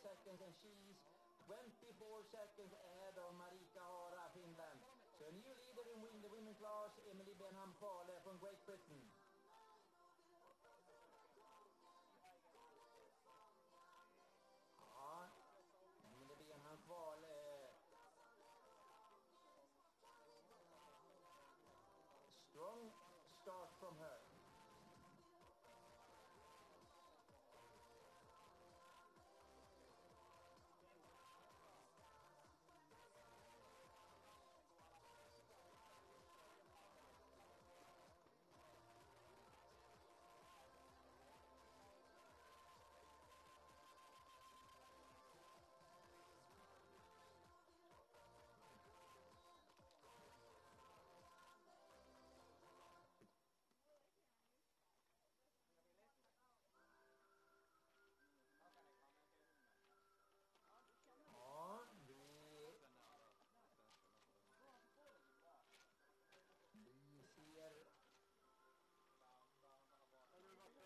seconds, and she's 24 seconds ahead of Marika Hara, Finland. So a new leader in the women's class, Emily Benham Fale from Great Britain. Ja, Emily Benham Fale. Strong start from her.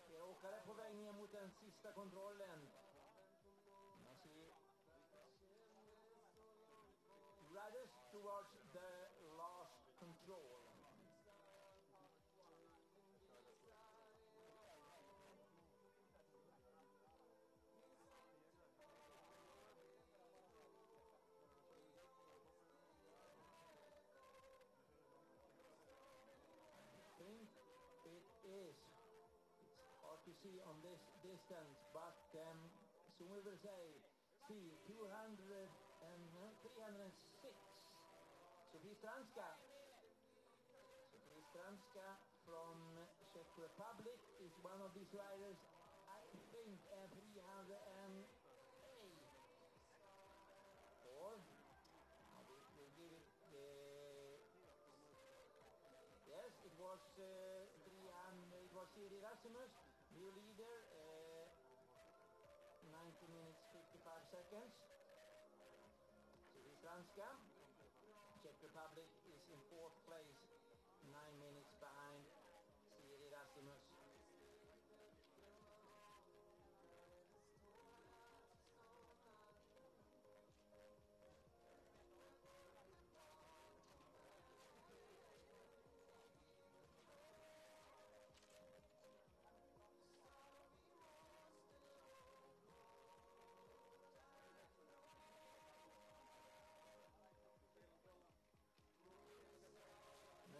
Vi åkare på väg ner mot den sista kontrollen. Man ser riders towards the last control. I think it is. It's hard to see on this distance, but soon we will see 200 and 306. Sophie Stranska from Czech Republic is one of these riders. I think 308. Or we'll give it. Yes, it was 300. It was Siri Rasmus, new leader. 90 minutes 55 seconds. Siri Stranska. Czech Republic is in 4th place, 9 minutes behind Siri Rasmus.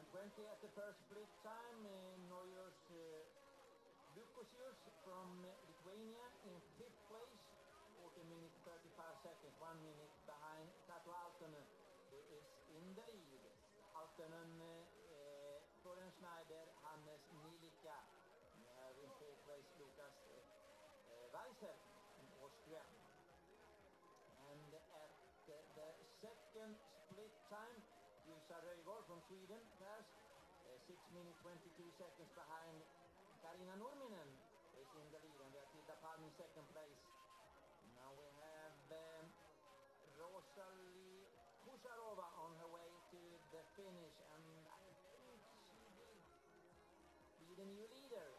And 20 at the first split time, Noyos Lukosius from Lithuania in 5th place, 14 minutes 35 seconds, 1 minute behind Tatu Altonen, who is in the lead. Altonen, Florian Schneider, Hannes Nilika. We have in 4th place Lukas Weiser in Austria. And at the second split time, Jusa Röjgård from Sweden passed, 6 minutes 22 seconds behind Karina Nurminen is in the lead, and we have Tilda Palm in 2nd place. Now we have Rosalie Kusharova on her way to the finish, and I think she will be the new leader.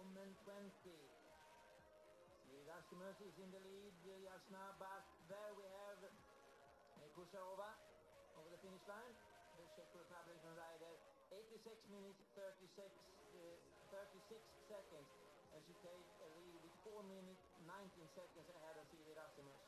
Woman 20. Rasmus is in the lead, Jasna, but there we have Kusharova over the finish line, the Czech Republican rider, 86 minutes 36 seconds, and she takes a lead with 4 minutes 19 seconds ahead of Siri Rasmus.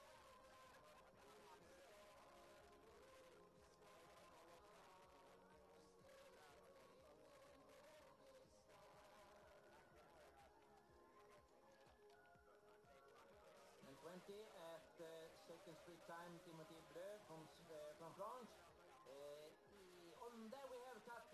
And 20 at the second split time, Timothy Bleu from France. On there we have cut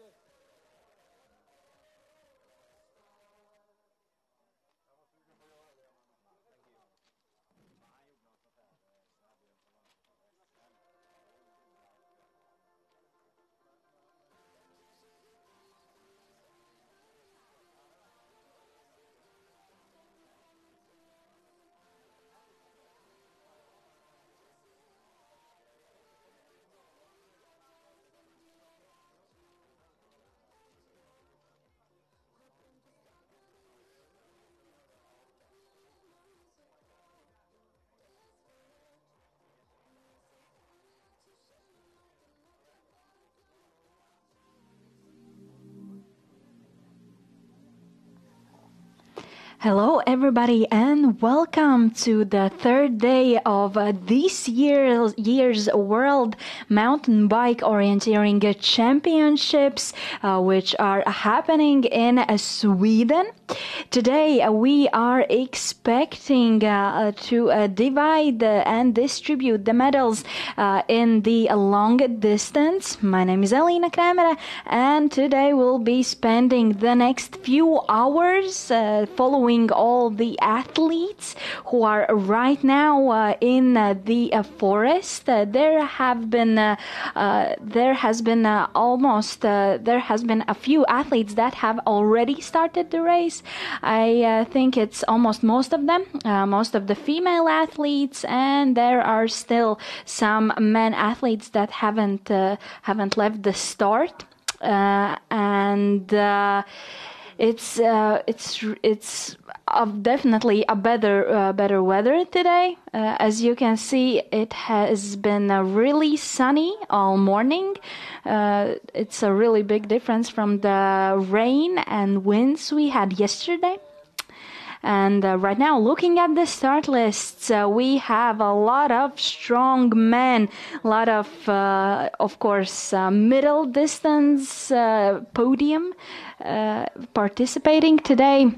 Hello, everybody, and welcome to the third day of this year's World Mountain Bike Orienteering Championships, which are happening in Sweden. Today, we are expecting to divide and distribute the medals in the long distance. My name is Elīna Krēmere, and today we'll be spending the next few hours following all the athletes who are right now in the forest. There has been a few athletes that have already started the race. I think it's almost most of them, most of the female athletes, and there are still some men athletes that haven't left the start, and it's definitely a better weather today. As you can see, it has been really sunny all morning. It's a really big difference from the rain and winds we had yesterday. And right now, looking at the start lists, we have a lot of strong men, a lot of course, middle distance podium participating today,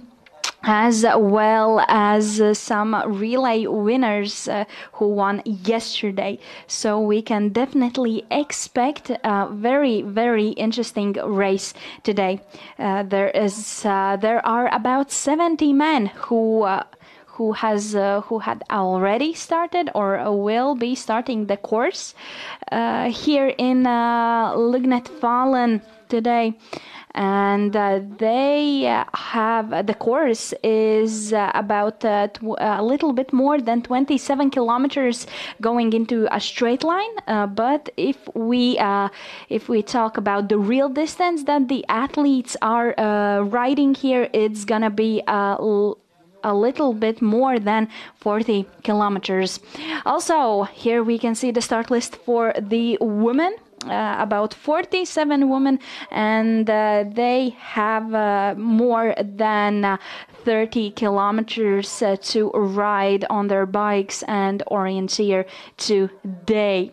as well as some relay winners who won yesterday. So we can definitely expect a very, very interesting race today. There are about 70 men who had already started or will be starting the course here in Lugnet Falun today. And the course is about a little bit more than 27 kilometers going into a straight line. But if we talk about the real distance that the athletes are riding here, it's gonna be a little bit more than 40 kilometers. Also, here we can see the start list for the women. About 47 women, and they have more than 30 kilometers to ride on their bikes and orienteer today.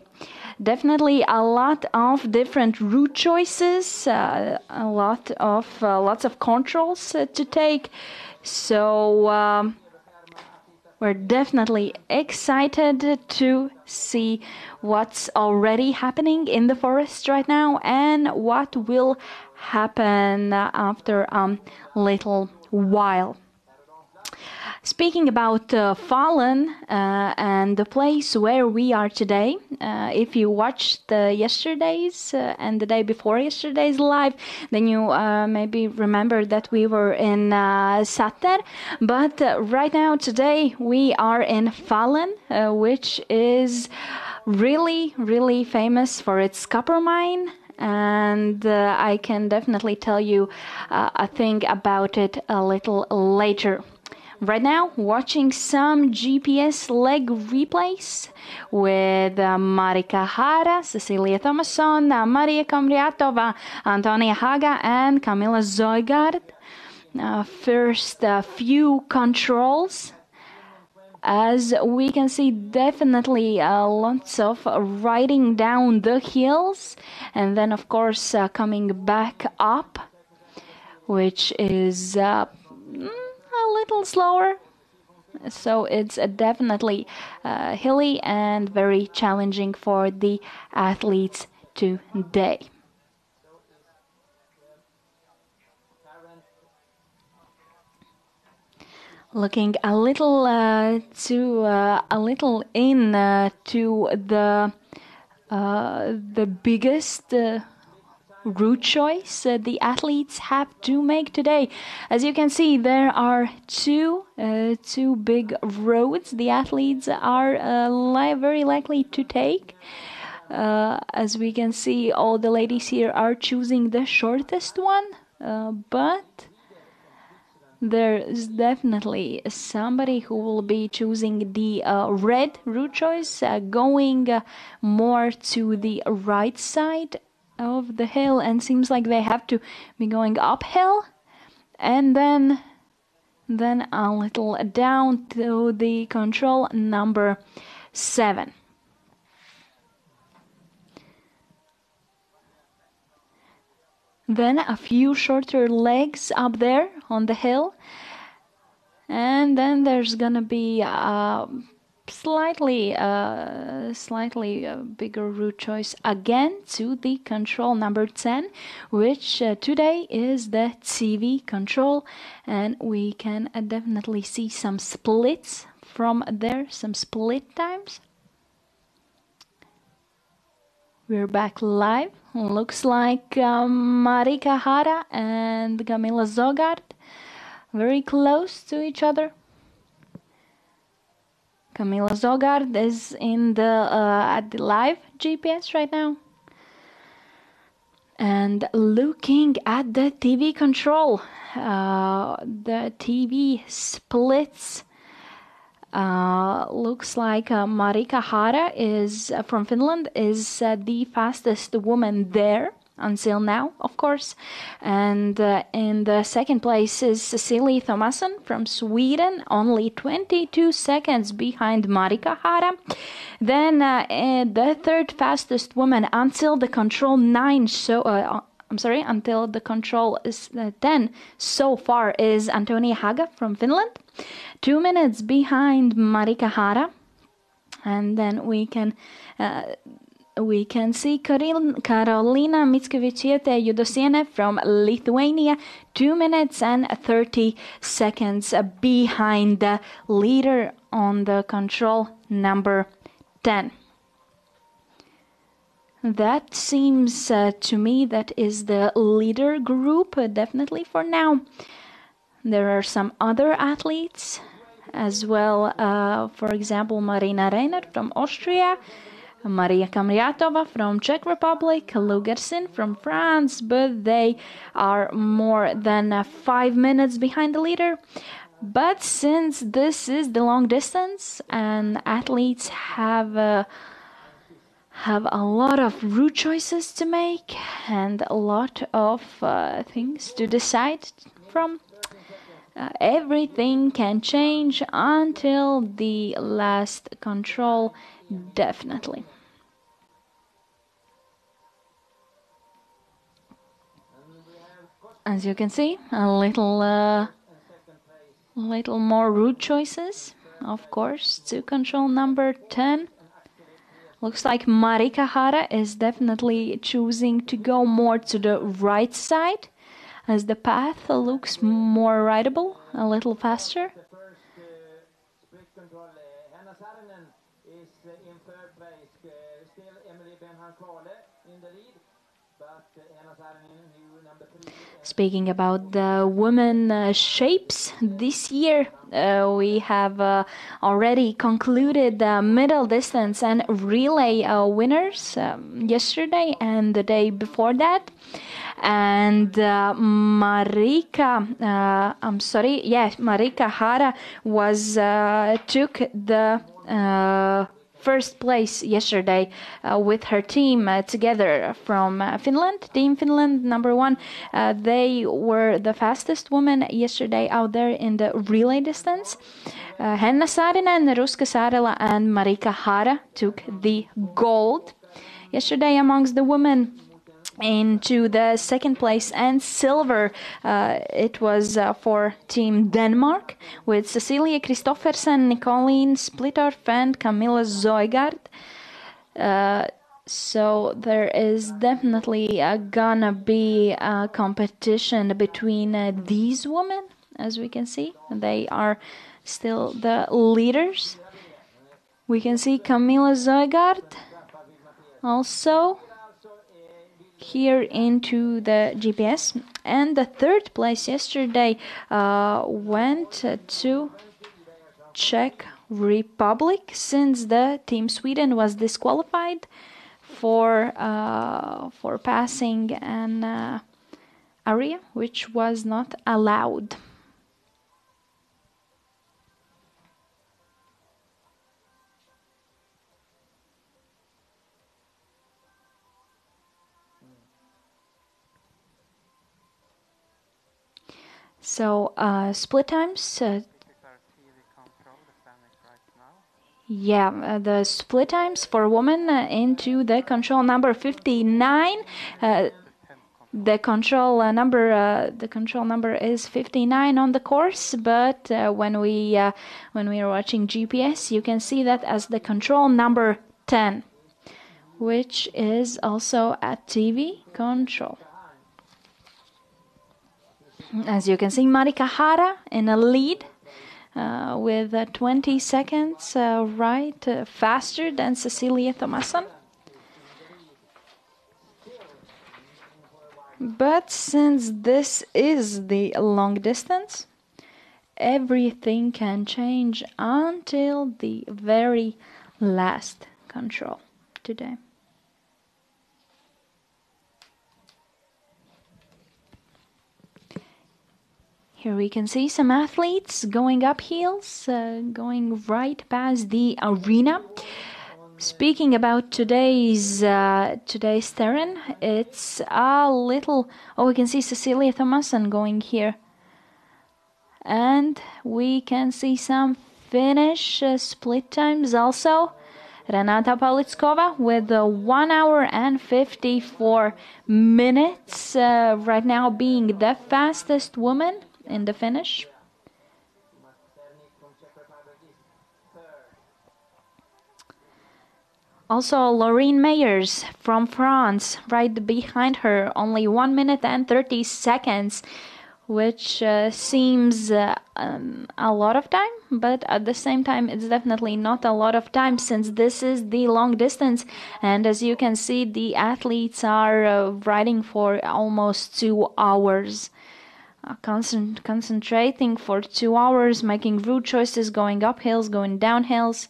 Definitely a lot of different route choices, lots of controls to take. So we're definitely excited to see what's already happening in the forest right now and what will happen after a little while. Speaking about Falun and the place where we are today, if you watched yesterday's and the day before yesterday's live, then you maybe remember that we were in Satter. But right now, today, we are in Falun, which is really, really famous for its copper mine. And I can definitely tell you a thing about it a little later. Right now, watching some GPS leg replays with Marika Hara, Cecilia Thomasson, Maria Komriatova, Antonia Haga, and Camila Zoigard. First, few controls. As we can see, definitely lots of riding down the hills, and then, of course, coming back up, which is a little slower. So it's definitely hilly and very challenging for the athletes today. Looking a little into the biggest route choice the athletes have to make today. As you can see, there are two big roads the athletes are very likely to take. As we can see, all the ladies here are choosing the shortest one, but there is definitely somebody who will be choosing the red route choice, going more to the right side of the hill, and seems like they have to be going uphill and then then a little down to the control number 7. Then a few shorter legs up there on the hill, and then there's gonna be slightly bigger route choice again to the control number 10, which today is the TV control, and we can definitely see some splits from there, some split times. We're back live. Looks like Marika Hara and Kamila Zogard very close to each other. Kamila Zogard is in the at the live GPS right now. And looking at the TV control, the TV splits. Looks like Marika Hara is from Finland, is the fastest woman there until now, of course. And in the second place is Cecilie Thomasson from Sweden, only 22 seconds behind Marika Hara. Then the third fastest woman until the control 9, until the control is 10 so far is Antonia Haga from Finland, 2 minutes behind Marika Hara. And then we can see Karolina Mickevičiūtė-Judosienė from Lithuania, 2 minutes and 30 seconds behind the leader on the control number 10. That seems to me that is the leader group, definitely for now. There are some other athletes as well, for example, Marina Reiner from Austria, Maria Kamriatova from Czech Republic, Lugersin from France, but they are more than 5 minutes behind the leader. But since this is the long distance and athletes have a lot of route choices to make and a lot of things to decide from, everything can change until the last control, definitely. As you can see, a little more route choices, of course, to control number 10. Looks like Marika Hara is definitely choosing to go more to the right side, as the path looks more rideable, a little faster. The first split control, Hanna Saarinen is in third place. Still Emily Benhan-Klale in the lead, but Hanna Saarinen, new number 3. Speaking about the women shapes, this year we have already concluded the middle distance and relay winners yesterday and the day before that. And Marika Hara was took the first place yesterday with her team together from Finland, Team Finland number 1. They were the fastest women yesterday out there in the relay distance. Henna Saarinen, Ruska Saarela and Marika Hara took the gold yesterday amongst the women. Into the second place and silver, it was for Team Denmark with Cecilie Kristoffersen, Nicoline Splittorff and Camilla Zoigard. So there is definitely gonna be a competition between these women, as we can see. They are still the leaders. We can see Camilla Zoigard also here into the GPS, and the third place yesterday went to Czech Republic, since the Team Sweden was disqualified for passing an area which was not allowed. So split times. Yeah, the split times for women into the control number 59. The control number is 59 on the course, but when we are watching GPS, you can see that as the control number 10, which is also a TV control. As you can see, Marika Hara in a lead. With 20 seconds faster than Cecilia Thomasson. But since this is the long distance, everything can change until the very last control today. Here we can see some athletes going up hills, going right past the arena. Speaking about today's terrain, it's a little... Oh, we can see Cecilia Thomasson going here. And we can see some Finnish split times also. Renata Pavlitskova with 1 hour and 54 minutes, right now being the fastest woman in the finish. Also, Laureen Meyers from France, right behind her, only 1 minute and 30 seconds, which seems a lot of time, but at the same time, it's definitely not a lot of time since this is the long distance. And as you can see, the athletes are riding for almost 2 hours. Concentrating for 2 hours, making route choices, going up hills, going down hills.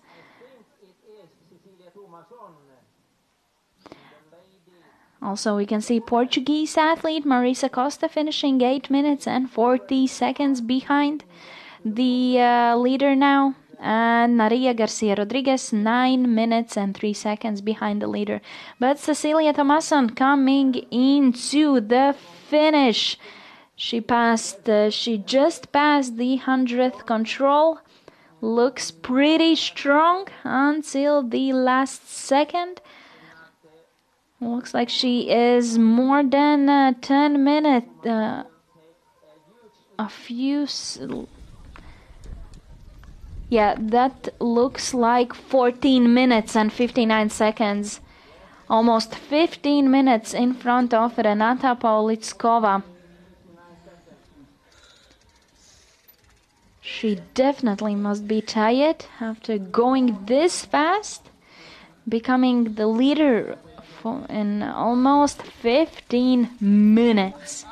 Also, we can see Portuguese athlete Marisa Costa finishing 8 minutes and 40 seconds behind the leader now. And Maria Garcia Rodriguez 9 minutes and 3 seconds behind the leader. But Cecilia Thomasson coming into the finish. She just passed the 100th control. Looks pretty strong until the last second. Looks like she is more than 10 minutes. Yeah, that looks like 14 minutes and 59 seconds. Almost 15 minutes in front of Renata Pavlitskova. She definitely must be tired after going this fast, becoming the leader in almost 15 minutes.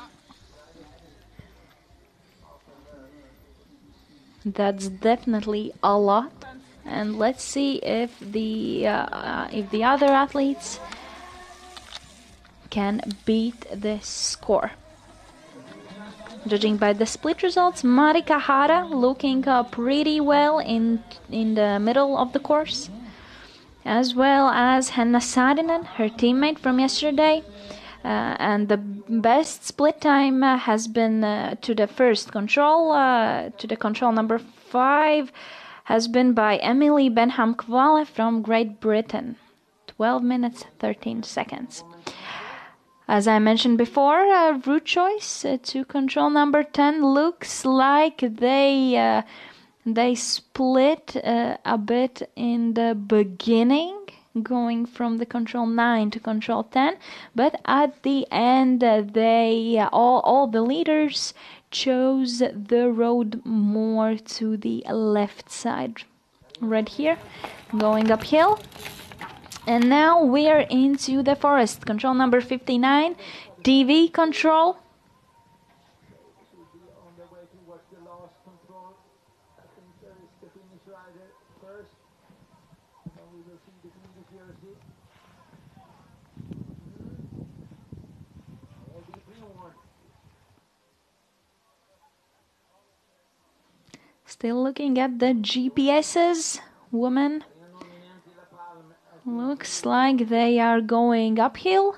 That's definitely a lot. And let's see if the other athletes can beat this score. Judging by the split results, Marika Hara looking pretty well in the middle of the course, as well as Henna Saarinen, her teammate from yesterday. And the best split time has been to the first control, to the control number 5, has been by Emily Benham Kvale from Great Britain. 12 minutes, 13 seconds. As I mentioned before, route choice to control number 10 looks like they split a bit in the beginning, going from the control 9 to control 10, but at the end all the leaders chose the road more to the left side. Right here, going uphill. And now we're into the forest. Control number 59, TV control. Still looking at the GPSs, woman. Looks like they are going uphill,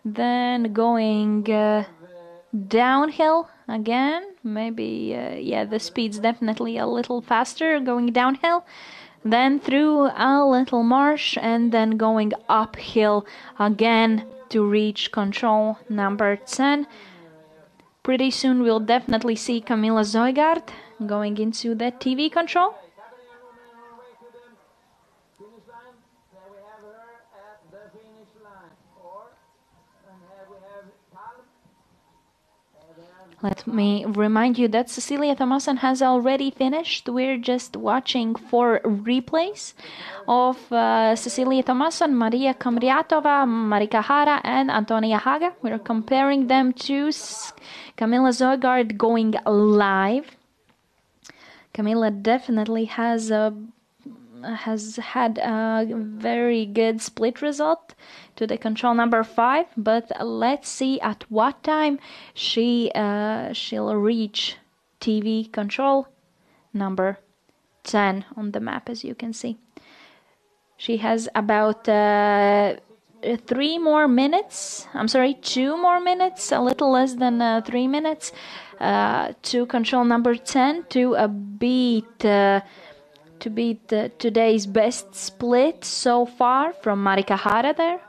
then going downhill again. Maybe, yeah, the speed's definitely a little faster going downhill. Then through a little marsh and then going uphill again to reach control number 10. Pretty soon we'll definitely see Camilla Zoigard going into the TV control. Let me remind you that Cecilia Thomasson has already finished. We're just watching for replays of Cecilia Thomasson, Maria Komriatova, Marika Hara, and Antonia Haga. We're comparing them to Camilla Zoigard going live. Camilla definitely has had a very good split result to the control number 5, but let's see at what time she'll reach TV control number 10 on the map. As you can see, she has about 2 more minutes, a little less than 3 minutes to control number 10 to beat today's best split so far from Marika Hara there.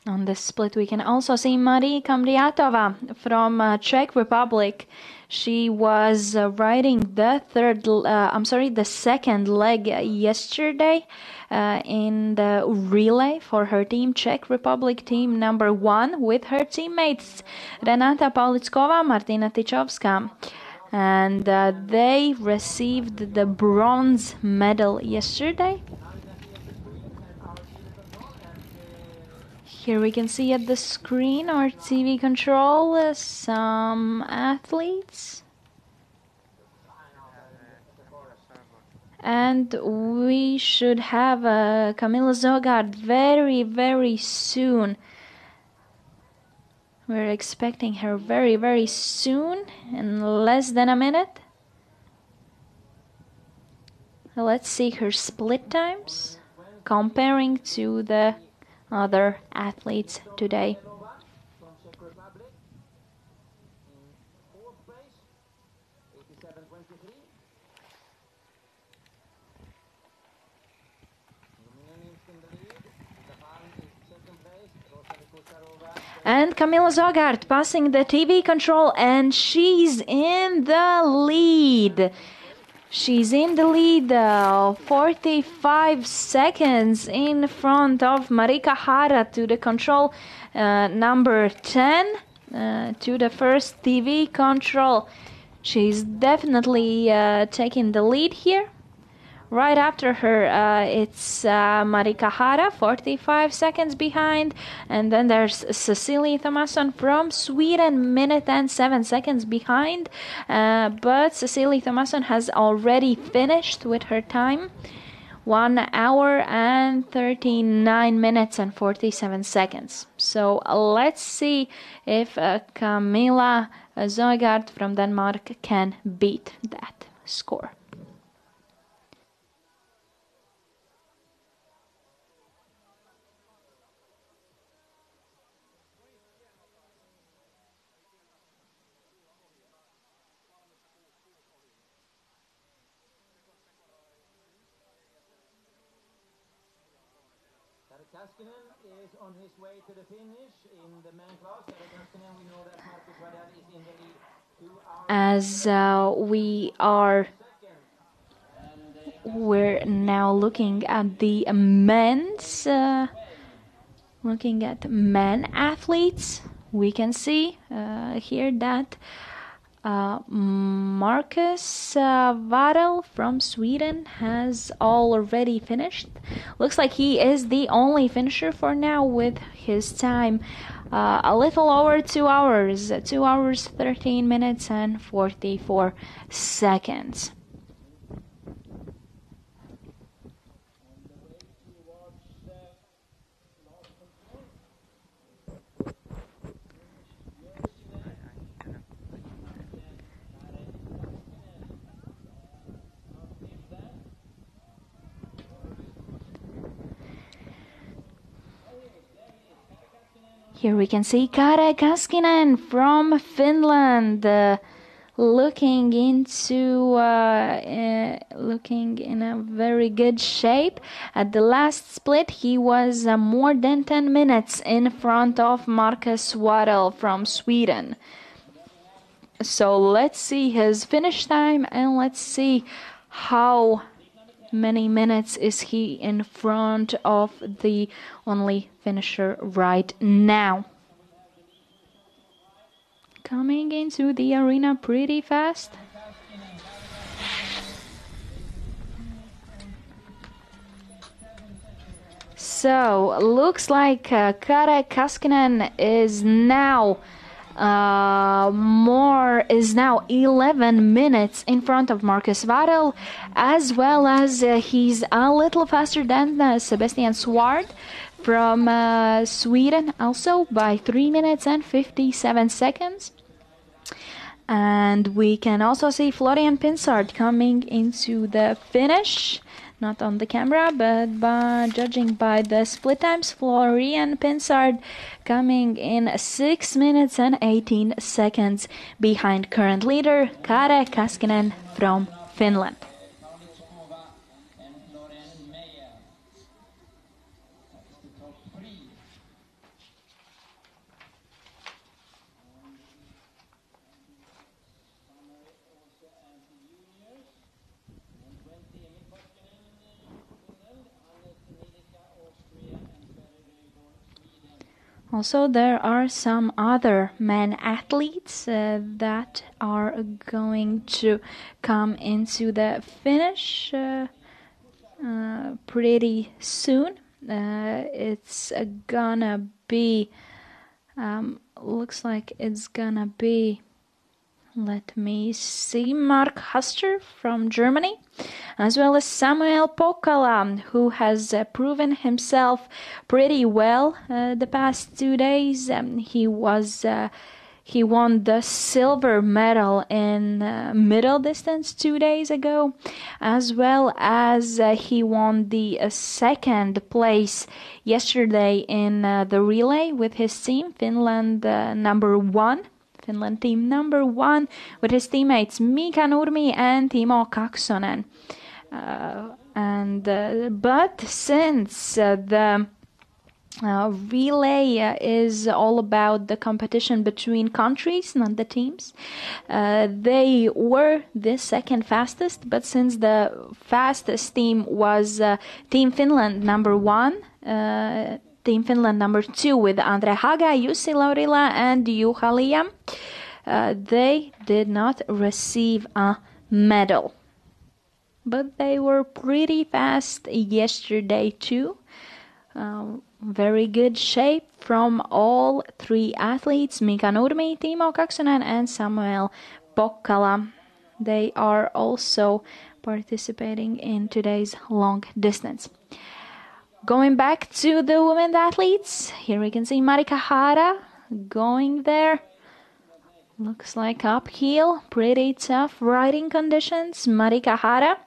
On this split, we can also see Marie Komriatova from Czech Republic. She was riding the second leg yesterday in the relay for her team, Czech Republic team number 1, with her teammates Renata Paulickova, Martina Tychovska. And they received the bronze medal yesterday. Here we can see at the screen our TV control some athletes. And we should have Camilla Zoigard very, very soon. We're expecting her very, very soon, in less than a minute. Let's see her split times, comparing to the other athletes today. And Camilla Zoigard passing the TV control, and she's in the lead. She's in the lead, 45 seconds in front of Marika Hara to the control number 10, to the first TV control. She's definitely taking the lead here. Right after her, it's Marika Hara, 45 seconds behind. And then there's Cecilia Thomasson from Sweden, minute and 7 seconds behind. But Cecilia Thomasson has already finished with her time. 1 hour and 39 minutes and 47 seconds. So let's see if Camilla Zoigard from Denmark can beat that score. Kaskinen is on his way to the finish in the main class. Kaskinen, we know that Marcus Vadel is in the lead 2 hours. We're now looking at the men's, looking at men athletes. We can see here that Marcus Vadel from Sweden has already finished. Looks like he is the only finisher for now with his time a little over 2 hours, 2 hours 13 minutes and 44 seconds. Here we can see Kare Kaskinen from Finland, looking in a very good shape. At the last split, he was more than 10 minutes in front of Marcus Waddell from Sweden. So let's see his finish time, and let's see how many minutes is he in front of the only finisher right now. Coming into the arena pretty fast. So looks like Kare Kaskinen is now 11 minutes in front of Marcus Waddell, as well as he's a little faster than Sebastian Swart from Sweden, also by 3 minutes and 57 seconds. And we can also see Florian Pinsard coming into the finish. Not on the camera, but by judging by the split times, Florian Pinsard coming in 6 minutes and 18 seconds behind current leader Kare Kaskinen from Finland. Also, there are some other men athletes that are going to come into the finish pretty soon. It's gonna be, looks like it's gonna be, let me see, Mark Huster from Germany, as well as Samuel Pokala, who has proven himself pretty well the past 2 days. He won the silver medal in middle distance 2 days ago, as well as he won the second place yesterday in the relay with his team, Finland team number one, with his teammates Mika Nurmi and Timo Kaksonen. But since the relay is all about the competition between countries, not the teams, they were the second fastest, but since the fastest team was Team Finland number one, Team Finland number two with Andre Haga, Jussi Laurila and Juha Liam, they did not receive a medal. But they were pretty fast yesterday too. Very good shape from all three athletes, Mika Nurmi, Timo Kaksonen and Samuel Pokala. They are also participating in today's long distance. Going back to the women's athletes, here we can see Marika Hara going there. Looks like uphill, pretty tough riding conditions. Marika Hara,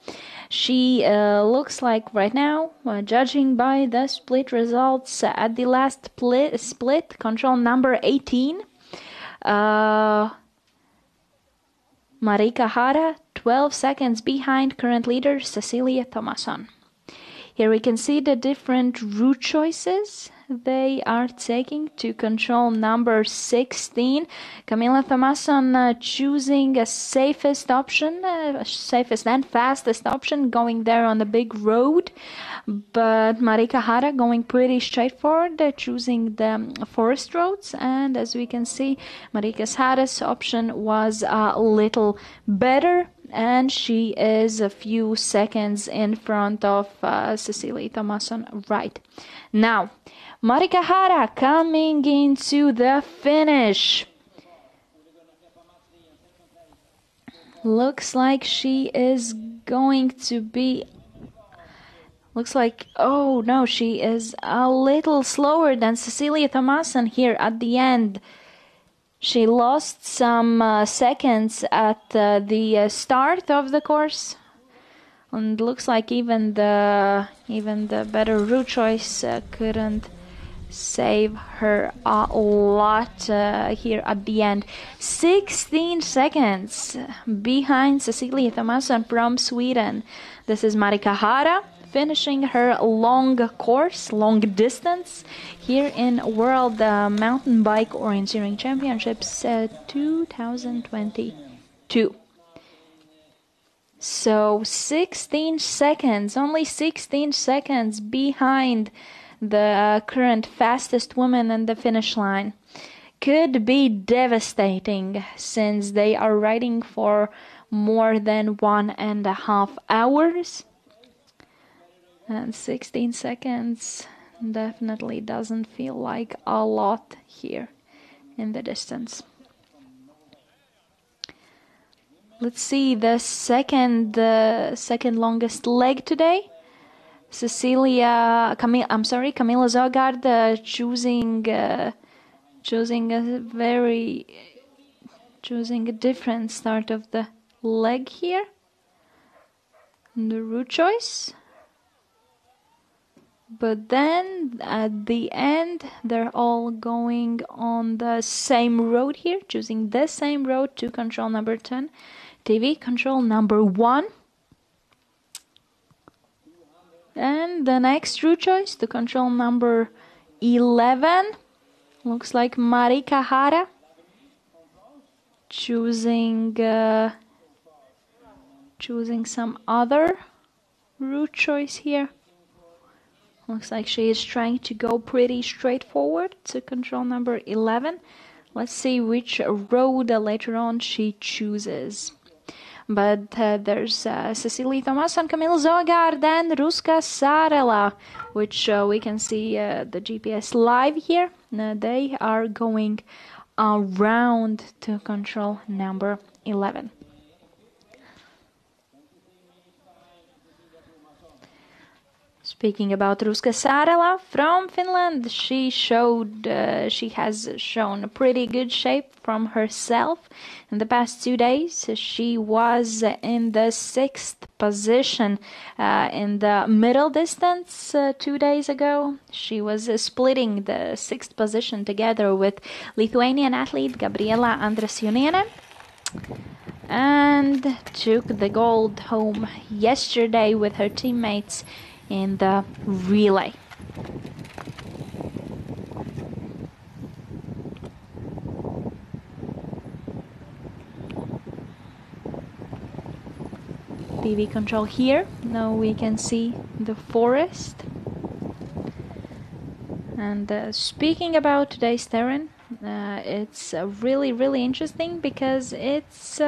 she looks like right now, judging by the split results at the last split, control number 18. Marika Hara, 12 seconds behind current leader Cecilia Thomasson. Here we can see the different route choices they are taking to control number 16. Camilla Thomasson choosing a safest option, safest and fastest option, going there on the big road. But Marika Hara going pretty straightforward, choosing the forest roads. And as we can see, Marika Hara's option was a little better, and she is a few seconds in front of Cecilia Thomasson right now. Marika Hara coming into the finish. Looks like she is going to be... Looks like, oh no, she is a little slower than Cecilia Thomasson here at the end. She lost some seconds at the start of the course, and looks like even the better route choice couldn't save her a lot here at the end. 16 seconds behind Cecilia Thomasson from Sweden. This is Marika Hara finishing her long course, long distance here in World Mountain Bike Orienteering Championships 2022. So 16 seconds, only 16 seconds behind the current fastest woman in the finish line. Could be devastating since they are riding for more than 1.5 hours. And 16 seconds definitely doesn't feel like a lot here in the distance. Let's see the second longest leg today. Camila Zogard choosing a different start of the leg here. The route choice. But then at the end they're all going on the same road here, choosing the same road to control number 10. TV control number 1. And the next route choice to control number 11. Looks like Marika Hara choosing some other route choice here. Looks like she is trying to go pretty straightforward to control number 11. Let's see which road later on she chooses. But there's Cecilia Thomasson, Kamila Zogard, and Ruska Sarela, which we can see the GPS live here. They are going around to control number 11. Speaking about Ruska Sarela from Finland, she has shown a pretty good shape from herself in the past 2 days. She was in the 6th position in the middle distance 2 days ago. She was splitting the 6th position together with Lithuanian athlete Gabriela Andrasionienė and took the gold home yesterday with her teammates in the relay. PV control here. Now we can see the forest. And speaking about today's terrain, it's really interesting because it's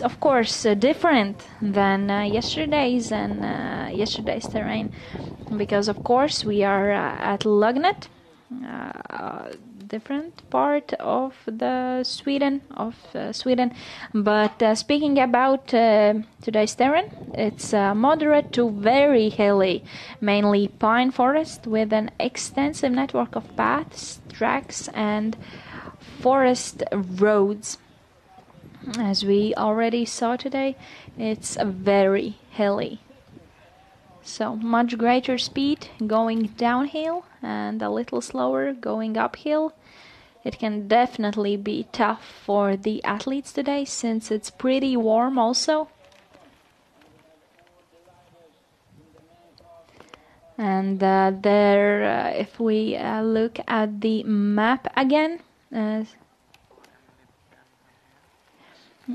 of course different than yesterday's terrain, because of course we are at Lugnet, different part of Sweden. But speaking about today's terrain, it's moderate to very hilly, mainly pine forest with an extensive network of paths, tracks, and forest roads. As we already saw today, it's very hilly. So much greater speed going downhill and a little slower going uphill. It can definitely be tough for the athletes today since it's pretty warm also. And if we look at the map again,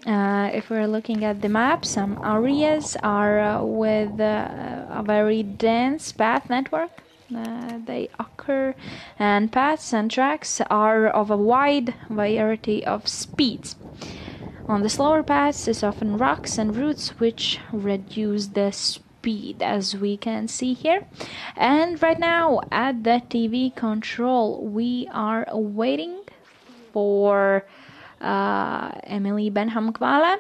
if we're looking at the map, some areas are with a very dense path network. They occur, and paths and tracks are of a wide variety of speeds. On the slower paths is often rocks and roots which reduce the speed, as we can see here. And right now at the TV control we are waiting for Emily Benham-Kvale.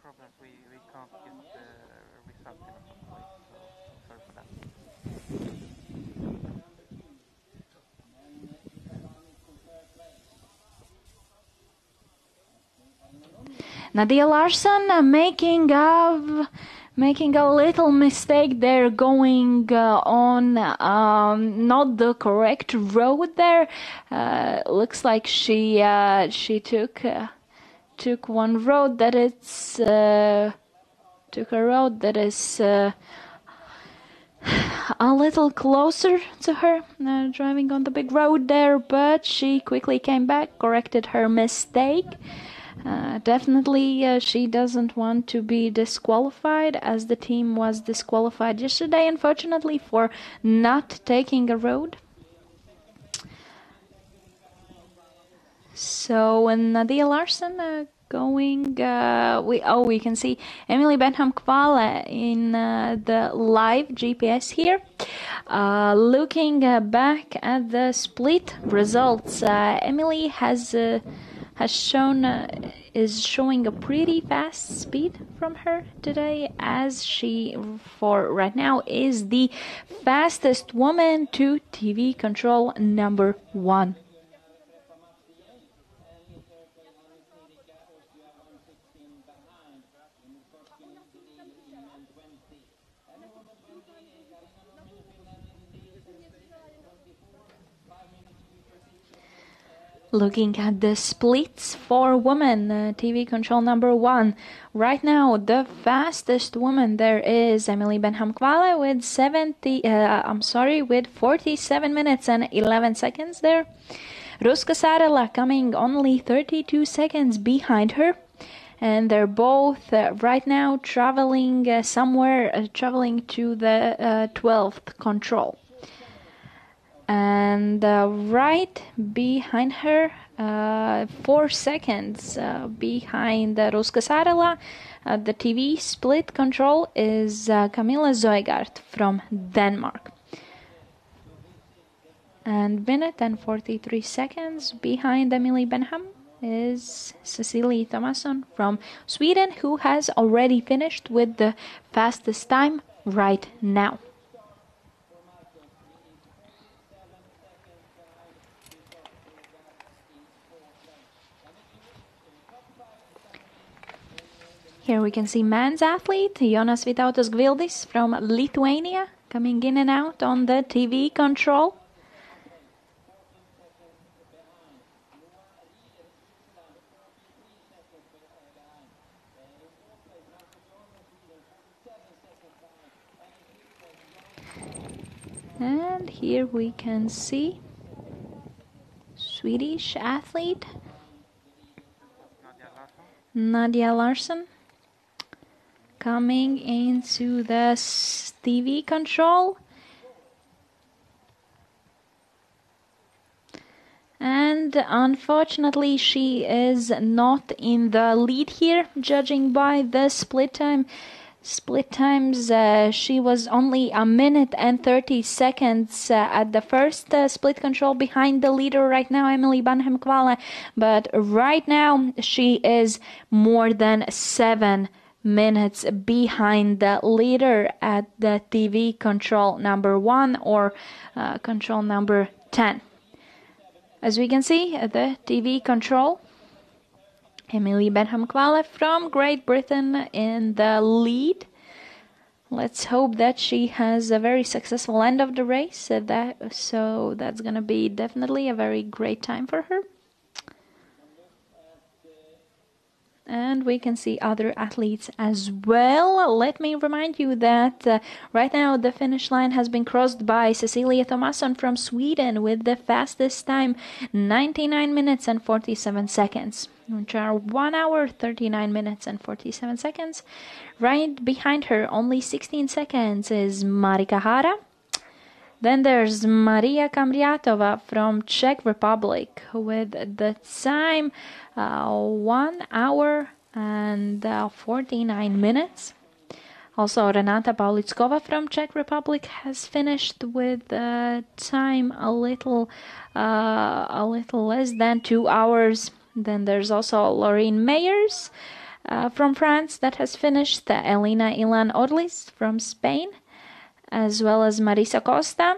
problems. We can't get the result in a proper way, so sorry for that. Nadia Larsson making a little mistake there, going on not the correct road there. Looks like she took one road that it's took a road that is a little closer to her, driving on the big road there, but she quickly came back, corrected her mistake. Definitely she doesn't want to be disqualified, as the team was disqualified yesterday, unfortunately, for not taking a road. So Nadia Larsson going, we can see Emily Benham Kvala in the live GPS here. Looking back at the split results, Emily is showing a pretty fast speed from her today, as she for right now is the fastest woman to TV control number 1. Looking at the splits for women, TV control number 1. Right now, the fastest woman there is Emily Benham Kvala with 47 minutes and 11 seconds there. Ruska Sarela coming only 32 seconds behind her. And they're both right now traveling traveling to the 12th control. And right behind her, 4 seconds behind Ruska Sarela, the TV split control is Camilla Zoegard from Denmark. And minute and 43 seconds behind Emily Benham is Cecilie Thomasson from Sweden, who has already finished with the fastest time right now. Here we can see men's athlete Jonas Vytautas Gvildis from Lithuania coming in and out on the TV control. And here we can see Swedish athlete Nadia Larsson coming into the TV control. And unfortunately, she is not in the lead here, judging by the split times. She was only a minute and 30 seconds at the first split control behind the leader right now, Emily Benham Kvala. But right now, she is more than 7 minutes behind the leader at the TV control number 1 or control number 10. As we can see, the TV control, Emily Benham Kvala from Great Britain in the lead. Let's hope that she has a very successful end of the race. So that's going to be definitely a very great time for her. And we can see other athletes as well. Let me remind you that right now the finish line has been crossed by Cecilia Thomasson from Sweden with the fastest time, 99 minutes and 47 seconds, which are 1 hour, 39 minutes and 47 seconds. Right behind her, only 16 seconds, is Marika Hara. Then there's Maria Kamriatova from Czech Republic with the time 1 hour and 49 minutes. Also, Renata Paulitskova from Czech Republic has finished with the time a little less than 2 hours. Then there's also Lorraine Meyers from France that has finished, Elīna Ilan Orlis from Spain, as well as Marisa Costa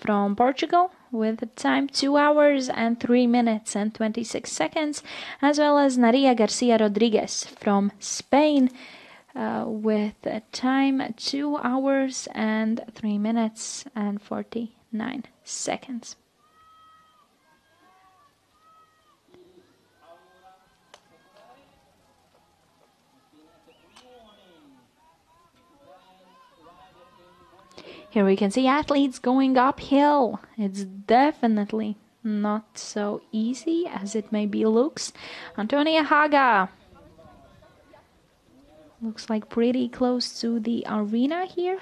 from Portugal with a time 2 hours and 3 minutes and 26 seconds, as well as Naria Garcia Rodriguez from Spain with a time 2 hours and 3 minutes and 49 seconds. Here we can see athletes going uphill. It's definitely not so easy as it maybe looks. Antonia Haga looks like pretty close to the arena here.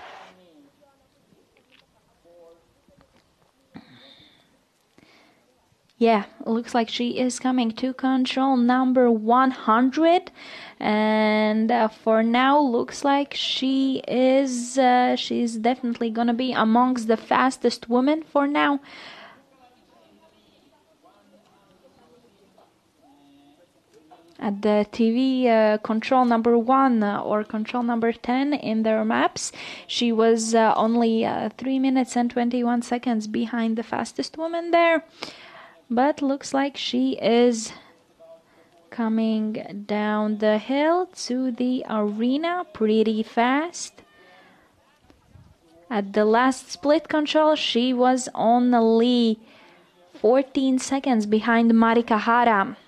Yeah, looks like she is coming to control number 100, and for now looks like she's definitely gonna be amongst the fastest women for now. At the TV control number 1 or control number 10 in their maps, she was only 3 minutes and 21 seconds behind the fastest woman there. But looks like she is coming down the hill to the arena pretty fast. At the last split control, she was only 14 seconds behind Marika Hara.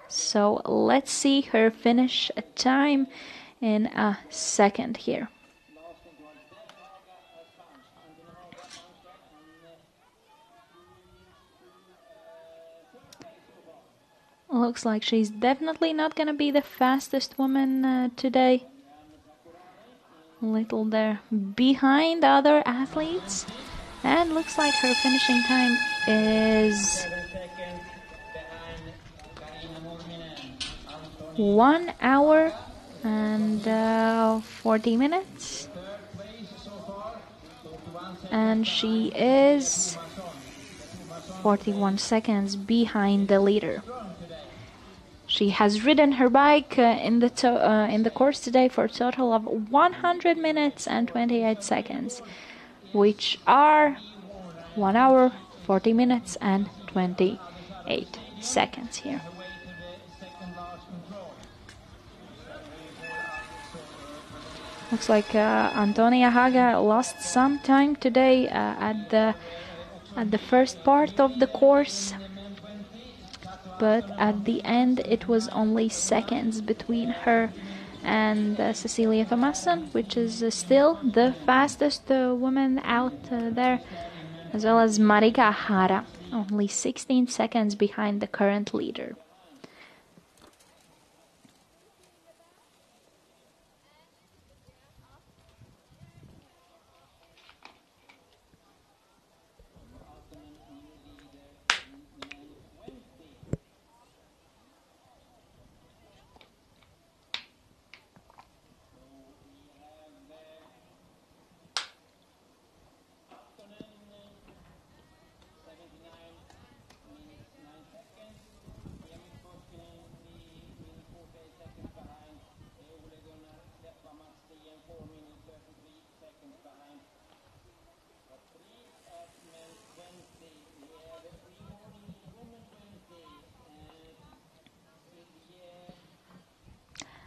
So let's see her finish time in a second here. Looks like she's definitely not gonna be the fastest woman today. Little there behind other athletes, and looks like her finishing time is 1 hour and 40 minutes, and she is 41 seconds behind the leader. She has ridden her bike in the course today for a total of 100 minutes and 28 seconds, which are 1 hour, 40 minutes and 28 seconds here. Looks like Antonia Haga lost some time today at the first part of the course, but at the end it was only seconds between her and Cecilia Thomasson, which is still the fastest woman out there, as well as Marika Hara, only 16 seconds behind the current leader.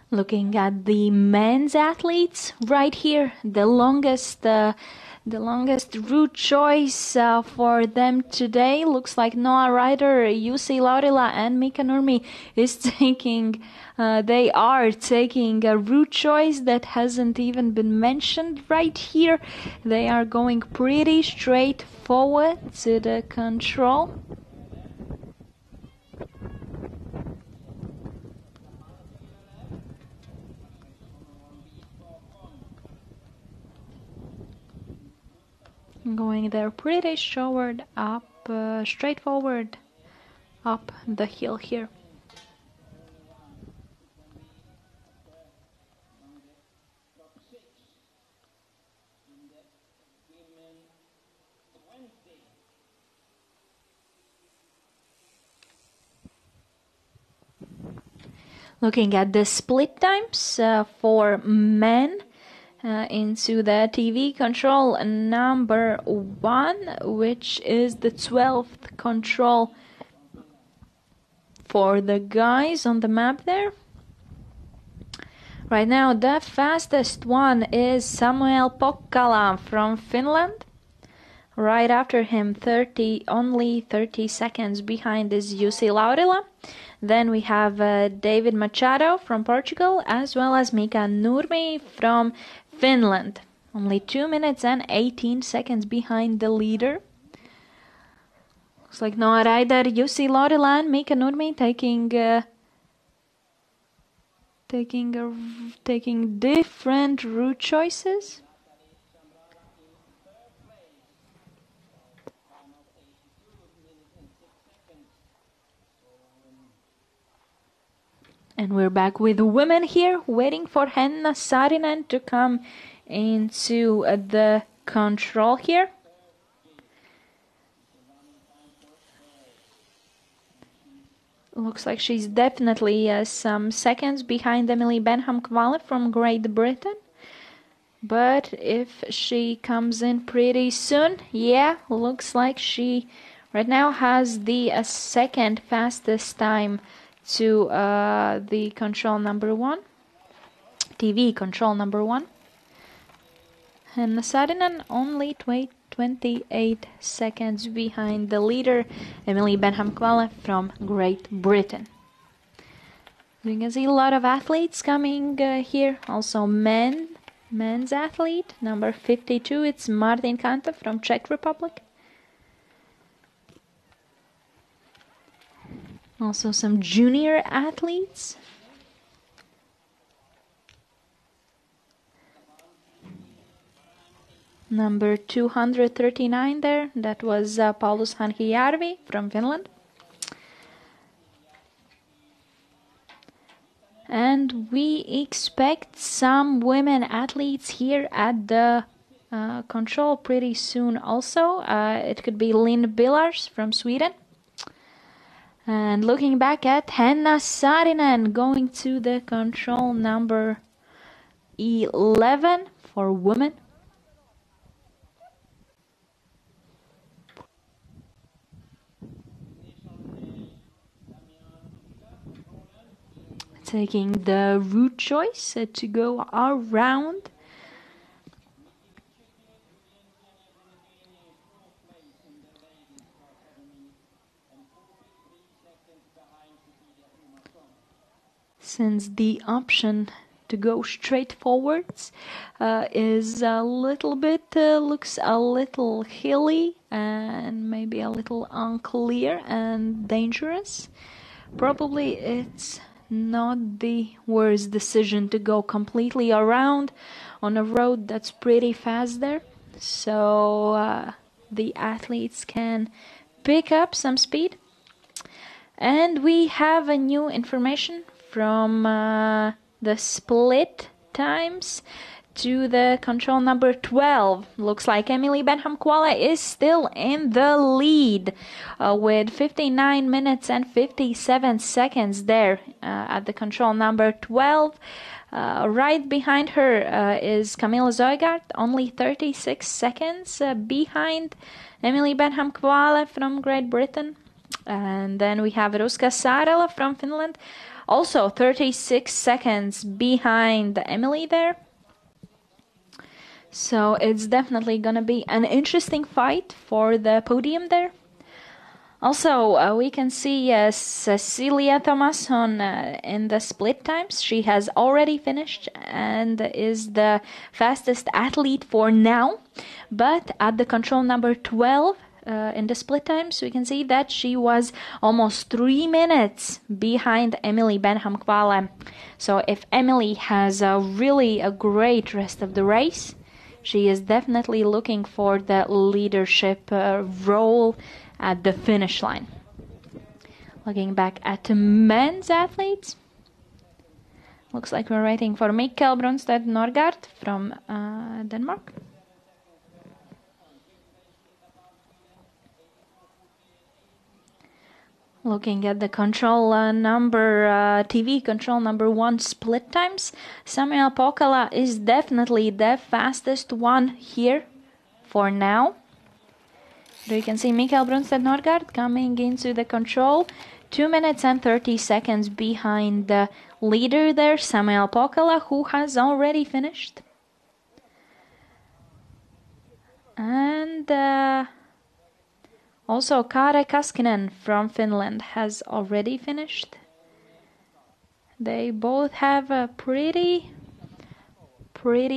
Looking at the men's athletes right here, the longest route choice for them today looks like Noah Ryder, Jussi Laurila, and Mika Nurmi is taking. They are taking a route choice that hasn't even been mentioned right here. They are going pretty straight forward to the control. Going there pretty straightforward up the hill here. Looking at the split times for men into the TV control number 1, which is the 12th control for the guys on the map there. Right now the fastest one is Samuel Pokkala from Finland. Right after him, only 30 seconds behind is Jussi Laurila. Then we have David Machado from Portugal, as well as Mika Nurmi from Finland. Only 2 minutes and 18 seconds behind the leader. Looks like no rider Jussi Laurila and Mika Nurmi taking different route choices. And we're back with women here, waiting for Henna Saarinen to come into the control here. Looks like she's definitely some seconds behind Emily Benham-Kvale from Great Britain. But if she comes in pretty soon, yeah, looks like she right now has the second fastest time to the control number 1, TV control number 1. And Saarinen only 28 seconds behind the leader, Emily Benham-Kvale from Great Britain. You can see a lot of athletes coming here. Also men's athlete, number 52, it's Martin Kanta from Czech Republic. Also some junior athletes. Number 239 there, that was Paulus Hanhijärvi from Finland. And we expect some women athletes here at the control pretty soon also. It could be Linn Billars from Sweden. And looking back at Henna Saarinen going to the control number 11 for women. Taking the route choice to go around. Since the option to go straight forwards is a little bit, looks a little hilly and maybe a little unclear and dangerous. Probably it's not the worst decision to go completely around on a road that's pretty fast there. So the athletes can pick up some speed. And we have a new information from the split times to the control number 12. Looks like Emily Benham-Kvale is still in the lead with 59 minutes and 57 seconds there at the control number 12. Right behind her is Camilla Zoigart, only 36 seconds behind Emily Benham-Kvale from Great Britain. And then we have Ruska Saarela from Finland, also 36 seconds behind Emily there. So it's definitely gonna be an interesting fight for the podium there. Also, we can see Cecilia Thomasson in the split times. She has already finished and is the fastest athlete for now. But at the control number 12, in the split times, we can see that she was almost 3 minutes behind Emily Benham-Kvale. So if Emily has really a great rest of the race, she is definitely looking for the leadership role at the finish line. Looking back at the men's athletes, looks like we're waiting for Mikkel Brunstad Norgard from Denmark. Looking at the control TV control number 1 split times, Samuel Pokala is definitely the fastest one here for now. You can see Mikael Brunstedt Norgard coming into the control, 2 minutes and 30 seconds behind the leader there, Samuel Pokala, who has already finished. And also Kare Kaskinen from Finland has already finished. They both have a pretty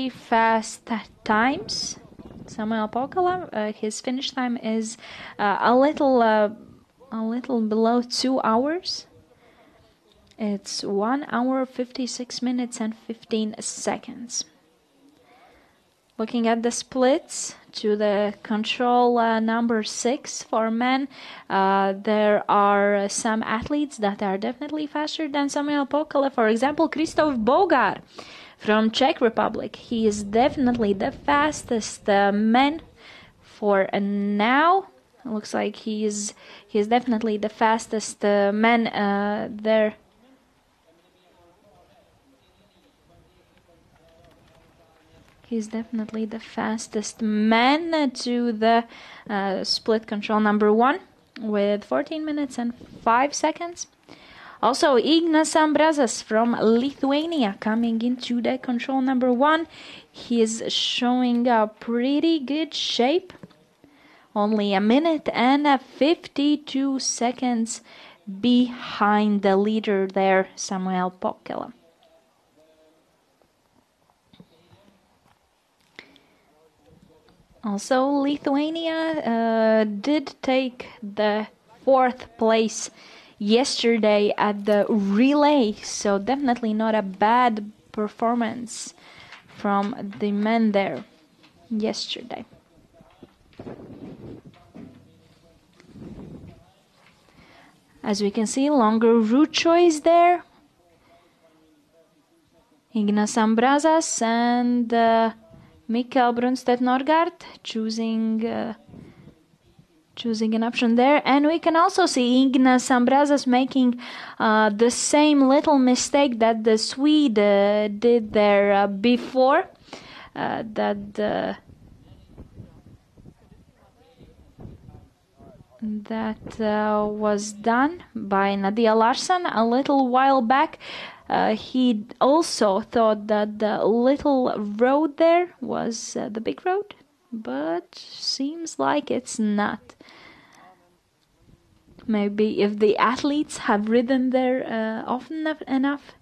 fast times. Samuel Pokala, his finish time is a little below 2 hours. It's 1 hour 56 minutes and 15 seconds. Looking at the splits to the control number 6 for men, there are some athletes that are definitely faster than Samuel Pokala. For example, Krzysztof Bogar from Czech Republic. He is definitely the fastest man for now. It looks like he is definitely the fastest man there. He's definitely the fastest man to the split control number 1 with 14 minutes and 5 seconds. Also, Ignas Ambrazas from Lithuania coming into the control number 1. He is showing a pretty good shape. Only 1 minute and 52 seconds behind the leader there, Samuel Pokala. Also, Lithuania did take the 4th place yesterday at the relay, so definitely not a bad performance from the men there yesterday. As we can see, longer route choice there. Ignas Ambrazas and Mikael Brunstedt Norgard choosing an option there. And we can also see Ignas Ambrazas making the same little mistake that the Swede did there before. That was done by Nadia Larsson a little while back. He also thought that the little road there was the big road, but seems like it's not. Maybe if the athletes have ridden there often enough,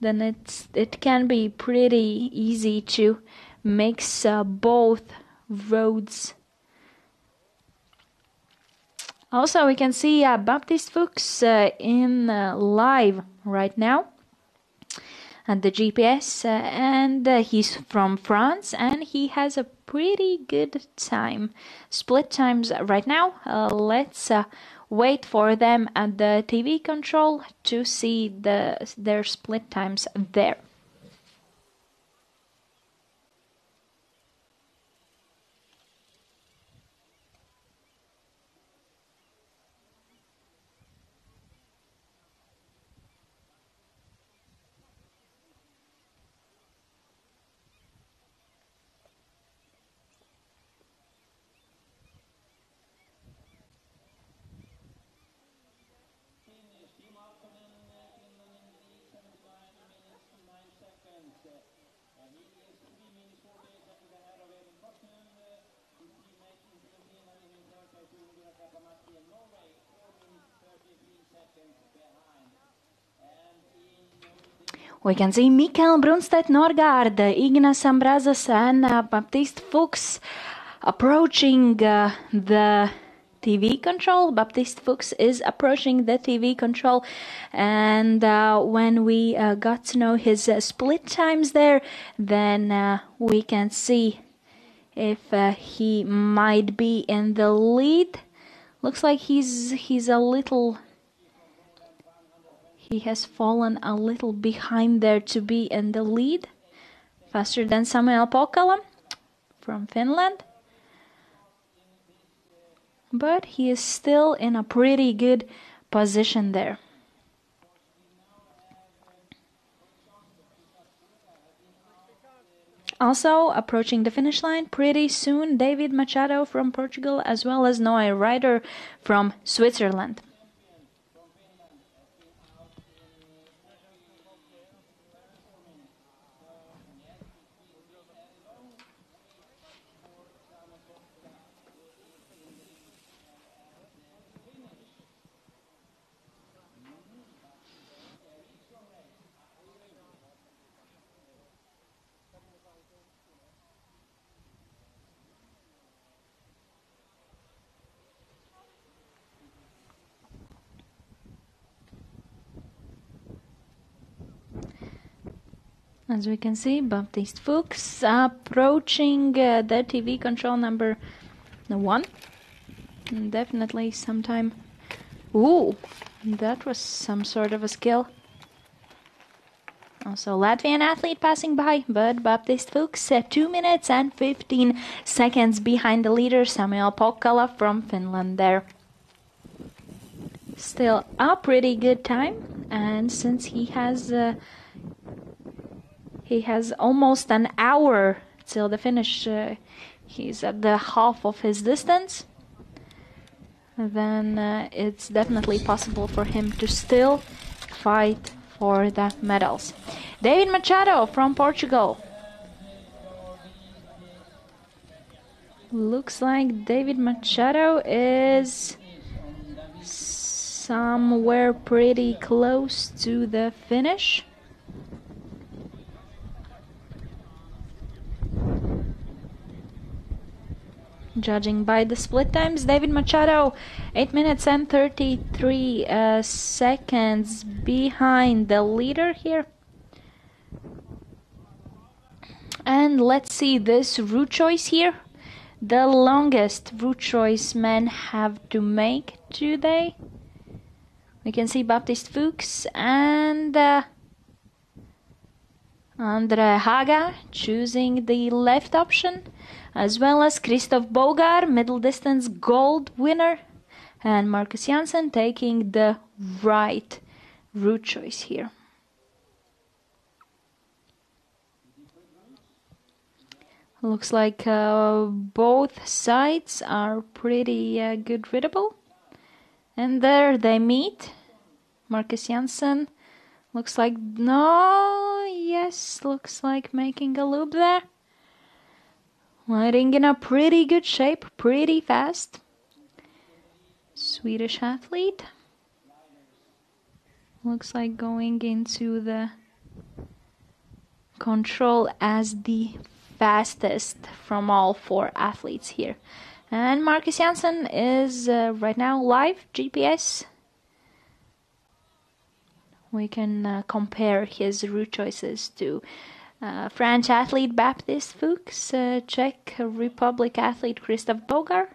then it can be pretty easy to mix both roads. Also, we can see Baptiste Fuchs in live right now at the GPS, and he's from France, and he has a pretty good time. Split times right now. Let's wait for them at the TV control to see their split times there. We can see Mikael Brunstedt Norgard, Ignas Ambrazas and Baptiste Fuchs approaching the TV control. Baptiste Fuchs is approaching the TV control, and when we got to know his split times there, then we can see if he might be in the lead. Looks like he's a little... He has fallen a little behind there to be in the lead. Faster than Samuel Pokala from Finland. But he is still in a pretty good position there. Also approaching the finish line pretty soon, David Machado from Portugal, as well as Noah Ryder from Switzerland. As we can see, Baptiste Fuchs approaching the TV control number 1. Definitely sometime. Ooh, that was some sort of a skill. Also Latvian athlete passing by, but Baptiste Fuchs 2 minutes and 15 seconds behind the leader, Samuel Pokkala from Finland there. Still a pretty good time, and since he has almost an hour till the finish, he's at the half of his distance, then it's definitely possible for him to still fight for the medals. David Machado from Portugal. Looks like David Machado is somewhere pretty close to the finish. Judging by the split times, David Machado 8 minutes and 33 seconds behind the leader here. And let's see this route choice here. The longest route choice men have to make today. We can see Baptiste Fuchs and Andre Haga choosing the left option, as well as Christoph Bogar, middle distance gold winner, and Marcus Janssen taking the right route choice here. Looks like both sides are pretty good readable. And there they meet. Marcus Janssen looks like, looks like making a loop there. Riding in a pretty good shape, pretty fast. Swedish athlete. Looks like going into the control as the fastest from all 4 athletes here. And Marcus Janssen is right now live GPS. We can compare his route choices to French athlete Baptiste Fuchs, Czech Republic athlete Christoph Bogar,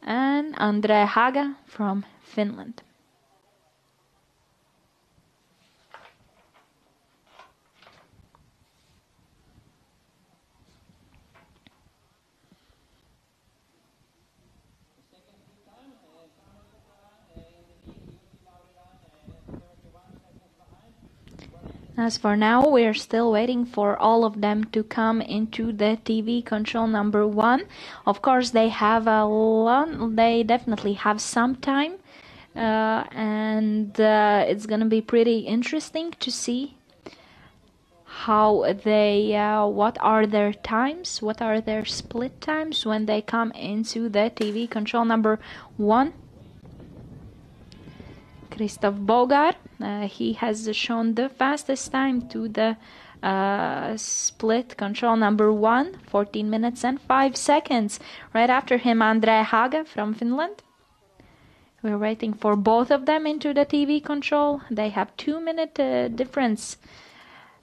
and Andre Haga from Finland. As for now, we're still waiting for all of them to come into the TV control number 1. Of course, they have they definitely have some time, and it's gonna be pretty interesting to see how they, what are their times, what are their split times when they come into the TV control number 1. Christoph Bogar, he has shown the fastest time to the split control number 1, 14 minutes and 5 seconds. Right after him, Andre Haga from Finland. We're waiting for both of them into the TV control. They have 2-minute difference.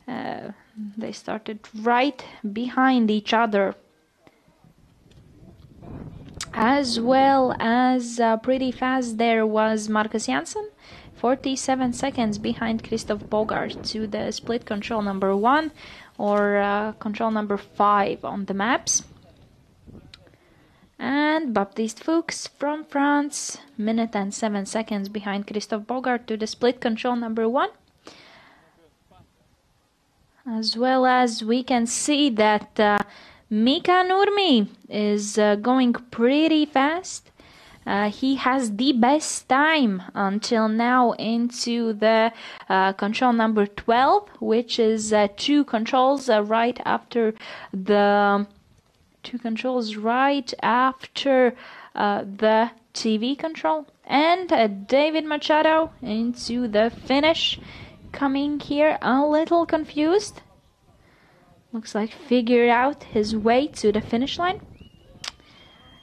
They started right behind each other. As well as pretty fast there was Marcus Janssen, 47 seconds behind Christoph Bogart to the split control number 1 or control number 5 on the maps. And Baptiste Fuchs from France, minute and 7 seconds behind Christophe Bogart to the split control number 1. As well as we can see that Mika Nurmi is going pretty fast. He has the best time until now into the control number 12, which is 2 controls right after the TV control. And David Machado into the finish, coming here a little confused. Looks like figured out his way to the finish line.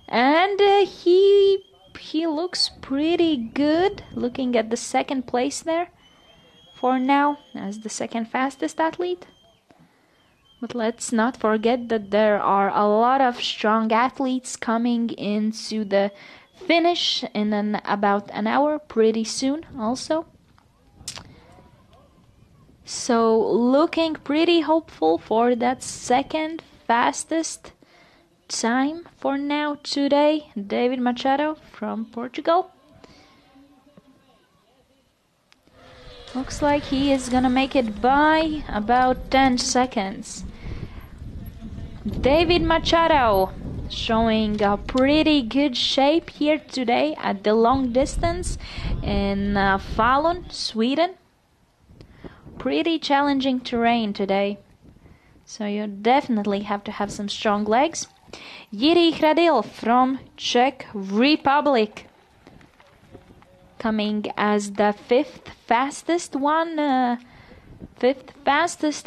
And he looks pretty good, looking at the second place there for now as the second fastest athlete. But let's not forget that there are a lot of strong athletes coming into the finish in about an hour, pretty soon also. So looking pretty hopeful for that second fastest time for now today. David Machado from Portugal. Looks like he is gonna make it by about 10 seconds. David Machado showing a pretty good shape here today at the long distance in Falun, Sweden. Pretty challenging terrain today, so you definitely have to have some strong legs. Jiří Hradil from Czech Republic, coming as the fifth fastest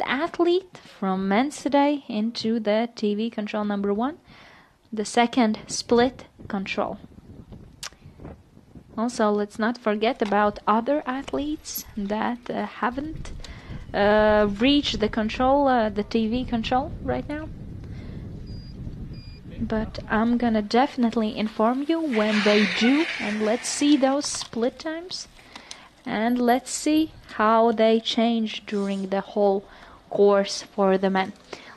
athlete from men's today into the TV control number 1, the second split control. Also, let's not forget about other athletes that haven't reached the TV control right now. But I'm gonna definitely inform you when they do, and let's see those split times. And let's see how they change during the whole course for the men.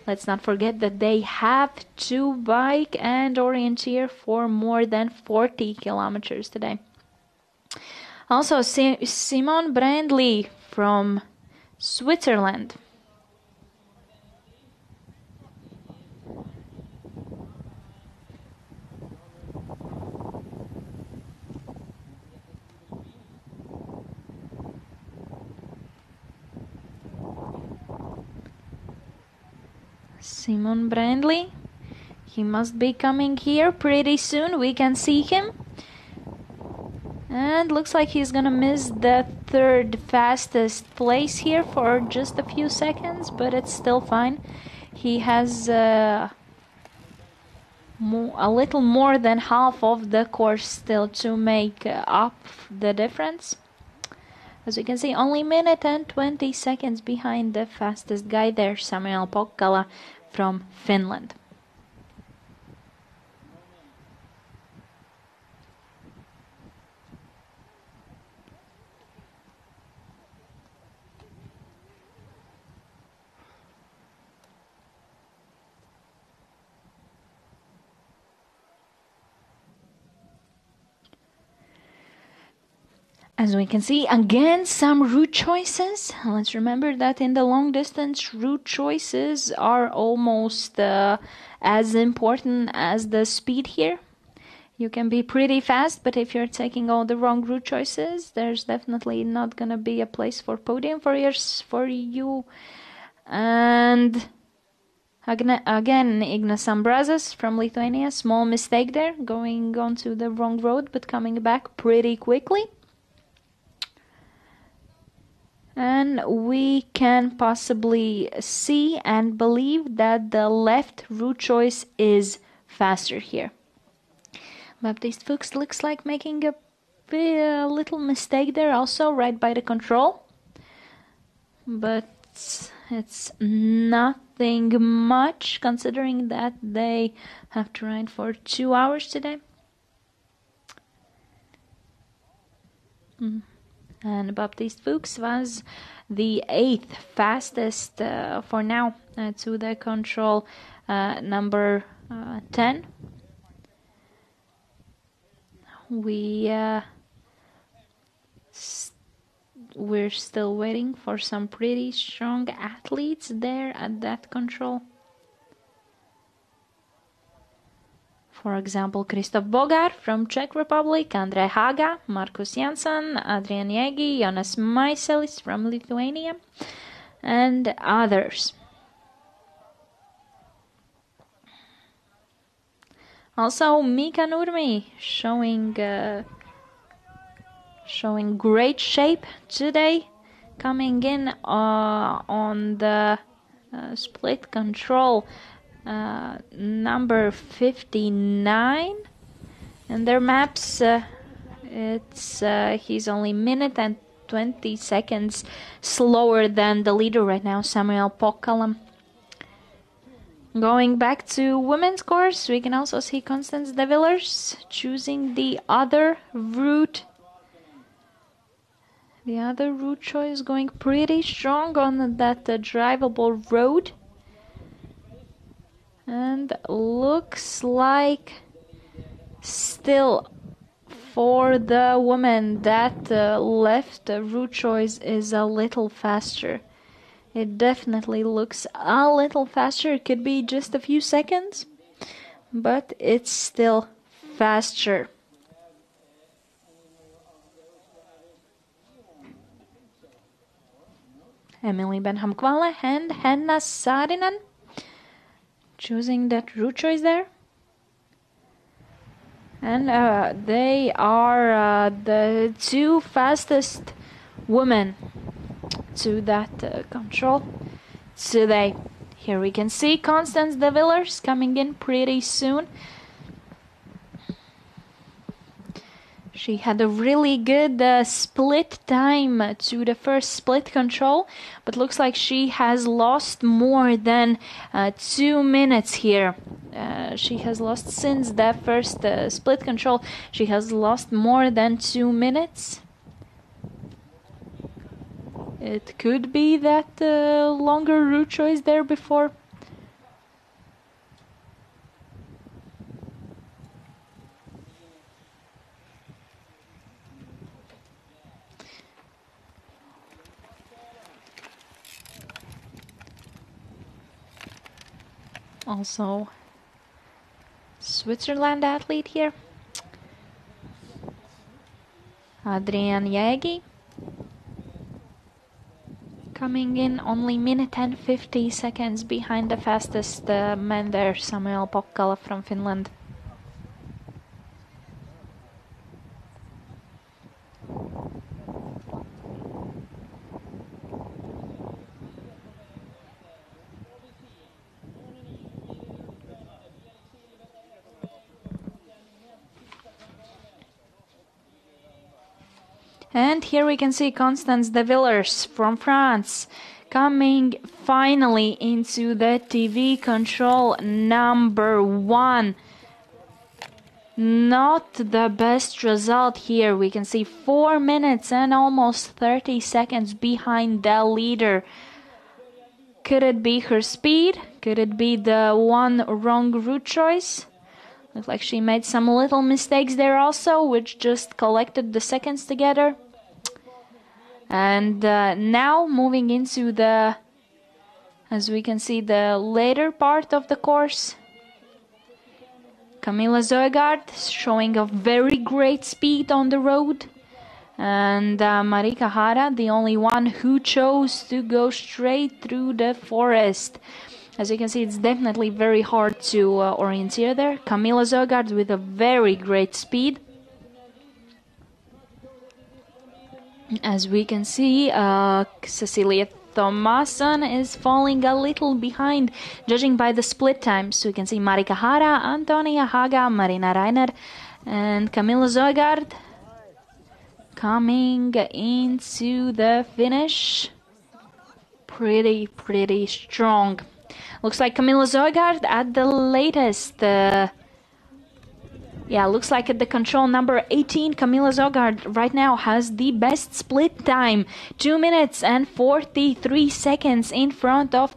Let's not forget that they have to bike and orienteer for more than 40 kilometers today. Also, Simon Brandley from Switzerland. Simon Brandley, he must be coming here pretty soon. We can see him. And looks like he's gonna miss the third fastest place here for just a few seconds, but it's still fine. He has a little more than half of the course still to make up the difference. As you can see, only minute and 20 seconds behind the fastest guy there, Samuel Pokkala from Finland. As we can see, again, some route choices. Let's remember that in the long distance, route choices are almost as important as the speed here. You can be pretty fast, but if you're taking all the wrong route choices, there's definitely not going to be a place for podium for you. And again, Ignas Ambrazas from Lithuania, small mistake there, going onto the wrong road, but coming back pretty quickly. And we can possibly see and believe that the left route choice is faster here. Baptiste Fuchs looks like making a little mistake there also, right by the control. But it's nothing much considering that they have to ride for 2 hours today. And Baptiste Fuchs was the 8th fastest for now to the control number 10. we're still waiting for some pretty strong athletes there at that control. For example, Krzysztof Bogar from Czech Republic, Andrej Haga, Markus Jansson, Adrian Jegi, Jonas Maiselis from Lithuania, and others. Also, Mika Nurmi showing great shape today, coming in on the split control number 59 in their maps. He's only minute and 20 seconds slower than the leader right now, Samuel Pokalam. Going back to women's course, we can also see Constance de Villers choosing the other route. The other route choice going pretty strong on that drivable road. And looks like still for the woman that left route choice is a little faster. It definitely looks a little faster. It could be just a few seconds, but it's still faster. Emily Benham-Kvale and Henna Saarinen choosing that route choice there. And they are the two fastest women to that control today. Here we can see Constance de Villers coming in pretty soon. She had a really good split time to the first split control, but looks like she has lost more than 2 minutes here. She has lost since the first split control. She has lost more than 2 minutes. It could be that longer route choice there before. Also, Switzerland athlete here, Adrian Jegi, coming in only minute and 50 seconds behind the fastest man there, Samuel Pokkala from Finland. And here we can see Constance de Villers from France coming finally into the TV control number 1. Not the best result here. We can see 4 minutes and almost 30 seconds behind the leader. Could it be her speed? Could it be the one wrong route choice? Looks like she made some little mistakes there also, which just collected the seconds together. And now moving into the, as we can see, the later part of the course. Camilla Zoegaard showing a very great speed on the road. And Marika Hara, the only one who chose to go straight through the forest. As you can see, it's definitely very hard to orienteer there. Camilla Zoegaard with a very great speed. As we can see, Cecilia Thomasson is falling a little behind, judging by the split times. So we can see Marika Hara, Antonia Haga, Marina Reiner, and Camilla Zoegaard coming into the finish. Pretty strong. Looks like Camilla Zoegaard at the latest Yeah, looks like at the control number 18, Camila Zogard right now has the best split time. 2 minutes and 43 seconds in front of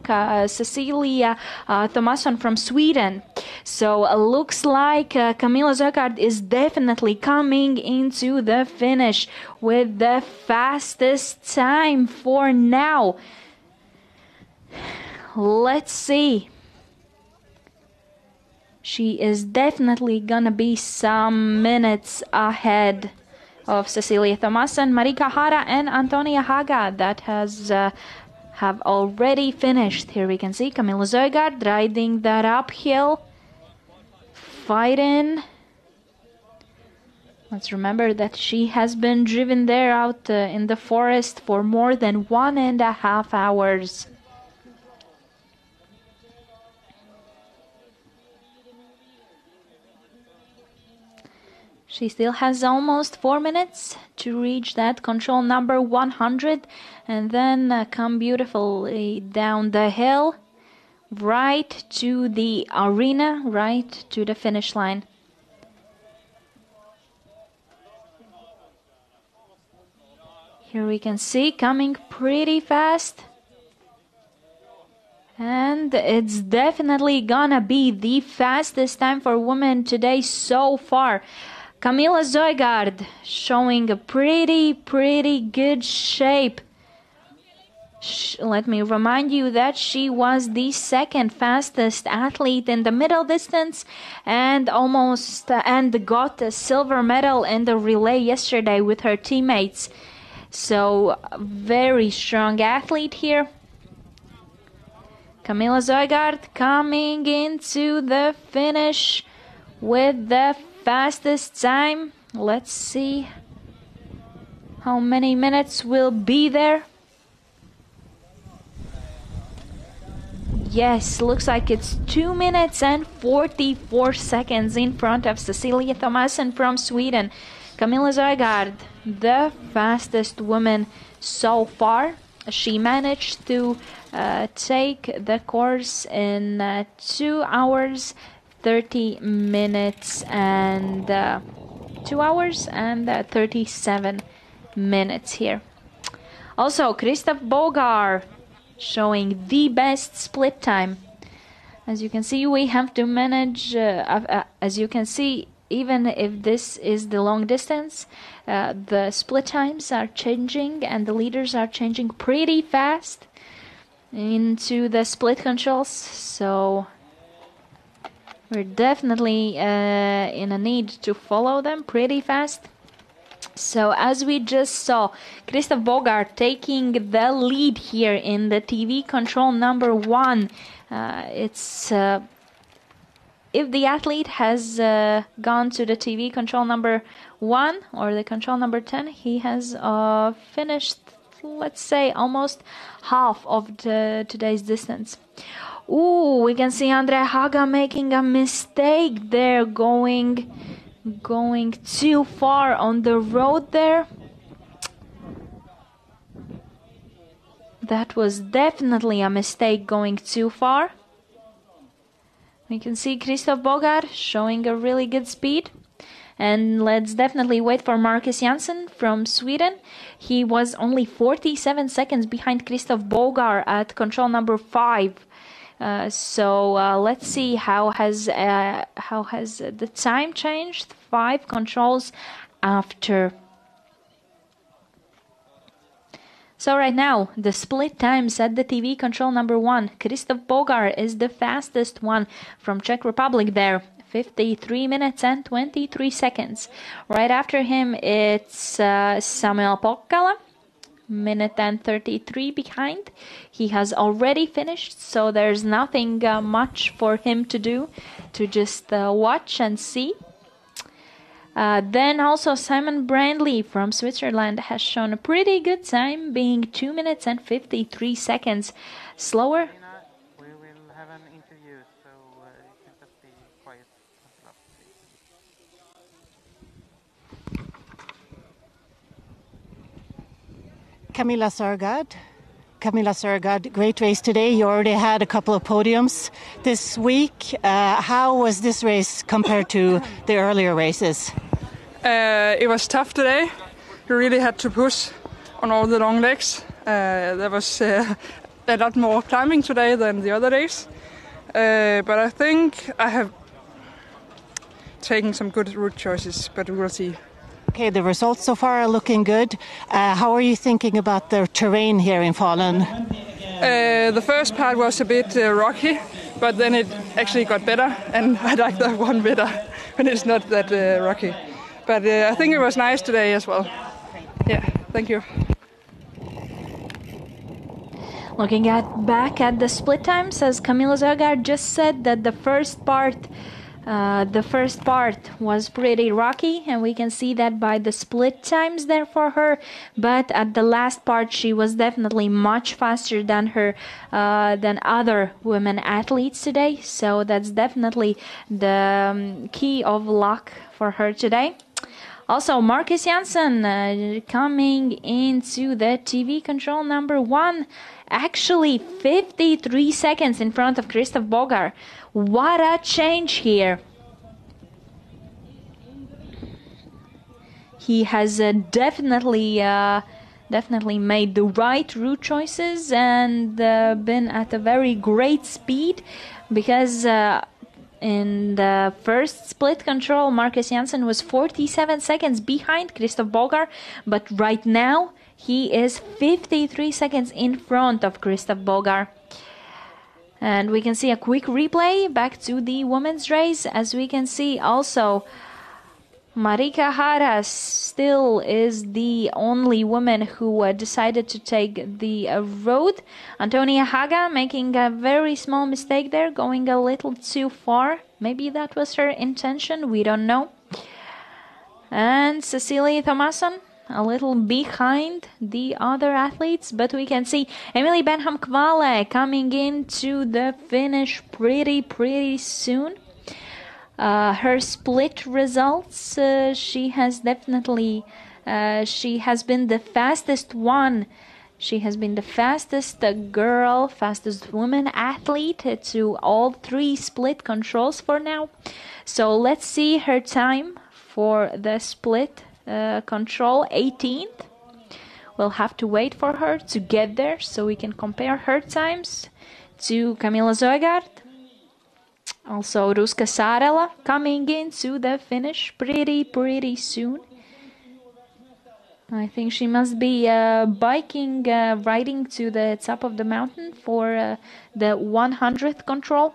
Cecilia Thomasson from Sweden. So looks like Camila Zogard is definitely coming into the finish with the fastest time for now. Let's see. She is definitely gonna be some minutes ahead of Cecilia Thomasson, Marika Hara, and Antonia Haga that have already finished. Here we can see Camila Zogard riding that uphill, fighting. Let's remember that she has been driven there out in the forest for more than 1.5 hours. She still has almost 4 minutes to reach that control number 100 and then come beautifully down the hill right to the arena, right to the finish line. Here we can see coming pretty fast. And it's definitely gonna be the fastest time for women today so far. Camila Zogard showing a pretty good shape. Let me remind you that she was the second fastest athlete in the middle distance and got a silver medal in the relay yesterday with her teammates. So very strong athlete here. Camila Zogard coming into the finish with the fastest time. Let's see how many minutes will be there. Yes, looks like it's 2 minutes and 44 seconds in front of Cecilia Thomasson from Sweden. Camila Zogard, the fastest woman so far. She managed to take the course in 2 hours 30 minutes and 2 hours and 37 minutes here. Also, Christoph Bogar showing the best split time. As you can see, we have to manage, as you can see, even if this is the long distance, the split times are changing and the leaders are changing pretty fast into the split controls. So we're definitely in a need to follow them pretty fast. So as we just saw, Christoph Bogart taking the lead here in the TV control number 1. If the athlete has gone to the TV control number 1 or the control number 10, he has finished, let's say, almost half of today's distance. Ooh, we can see Andrea Haga making a mistake there, going too far on the road there. That was definitely a mistake, going too far. We can see Christoph Bogart showing a really good speed. And let's definitely wait for Marcus Janssen from Sweden. He was only 47 seconds behind Christoph Bogart at control number 5. So let's see how has the time changed 5 controls after. So right now the split times at the TV control number 1. Christoph Bogart is the fastest one from Czech Republic there. 53 minutes and 23 seconds. Right after him it's Samuel Pokkala. Minute and 33 behind. He has already finished, so there's nothing much for him to do, to just watch and see. Then also Simon Brandley from Switzerland has shown a pretty good time, being 2 minutes and 53 seconds slower. Elīna, we will have an interview, so you can just be quiet until after this. Camila Zogard Camilla Sörgard, great race today. You already had a couple of podiums this week. How was this race compared to the earlier races? It was tough today. You really had to push on all the long legs. There was a lot more climbing today than the other days. But I think I have taken some good route choices, but we will see. Okay, the results so far are looking good. How are you thinking about the terrain here in Falun? The first part was a bit rocky, but then it actually got better, and I like that one better when it's not that rocky. But I think it was nice today as well. Yeah, thank you. Looking back at the split times, as Camilla Sörgard just said, that the first part was pretty rocky, and we can see that by the split times there for her. But at the last part, she was definitely much faster than than other women athletes today. So that's definitely the key of luck for her today. Also, Marcus Janssen coming into the TV control number 1, actually 53 seconds in front of Krzysztof Bogar. What a change here. He has definitely made the right route choices and been at a very great speed, because in the first split control, Marcus Janssen was 47 seconds behind Krzysztof Bogar, but right now he is 53 seconds in front of Krzysztof Bogar. And we can see a quick replay back to the women's race. As we can see also, Marika Haras still is the only woman who decided to take the road. Antonia Haga making a very small mistake there, going a little too far. Maybe that was her intention, we don't know. And Cecilia Thomasson a little behind the other athletes, but we can see Emily Benham Kvale coming into the finish pretty soon. Her split results, she has definitely she has been the fastest one. She has been the fastest girl, fastest woman athlete to all 3 split controls for now. So let's see her time for the split control 18th. We'll have to wait for her to get there so we can compare her times to Camilla Sörgard. Also Ruska Sarela coming into the finish pretty soon. I think she must be riding to the top of the mountain for the 100th control.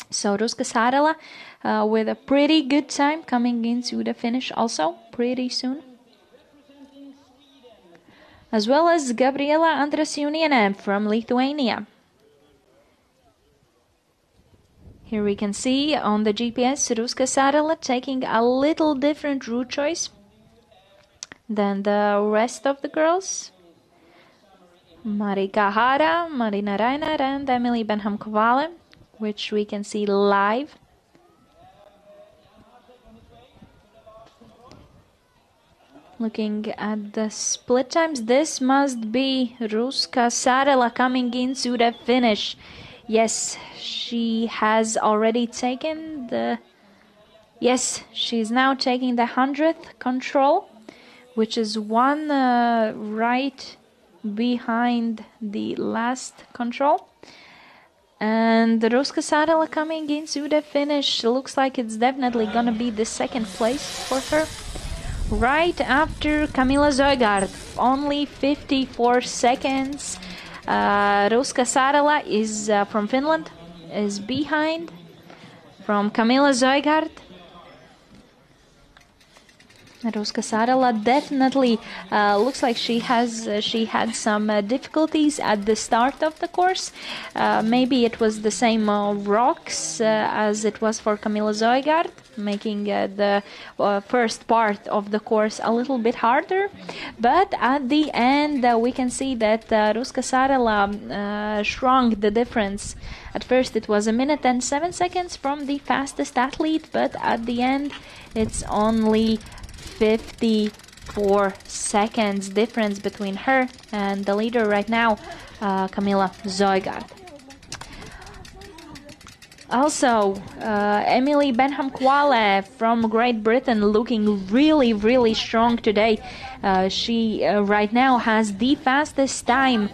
So Ruska Sarela with a pretty good time coming into the finish also pretty soon. As well as Gabriela Andrasiuniene from Lithuania. Here we can see on the GPS Ruska Sarela taking a little different route choice than the rest of the girls. Marika Hara, Marina Reiner and Emily Benham Kvale, which we can see live. Looking at the split times, this must be Ruska Sarela coming into the finish. Yes, she has already taken the... Yes, she's now taking the 100th control, which is one right behind the last control. And Ruska Sarela coming into the finish. Looks like it's definitely gonna be the 2nd place for her. Right after Camilla Sörgard, only 54 seconds. Ruska Sarela is from Finland, is behind from Camilla Sörgard. Ruska Sarela definitely looks like she had some difficulties at the start of the course. Maybe it was the same rocks as it was for Camilla Sörgard, making the first part of the course a little bit harder. But at the end, we can see that Ruska Sarela shrunk the difference. At first, it was 1 minute and 7 seconds from the fastest athlete, but at the end, it's only 50 4 seconds difference between her and the leader right now, Kamila Zojgaard. Also, Emily Benham-Quale from Great Britain looking really strong today. She right now has the fastest time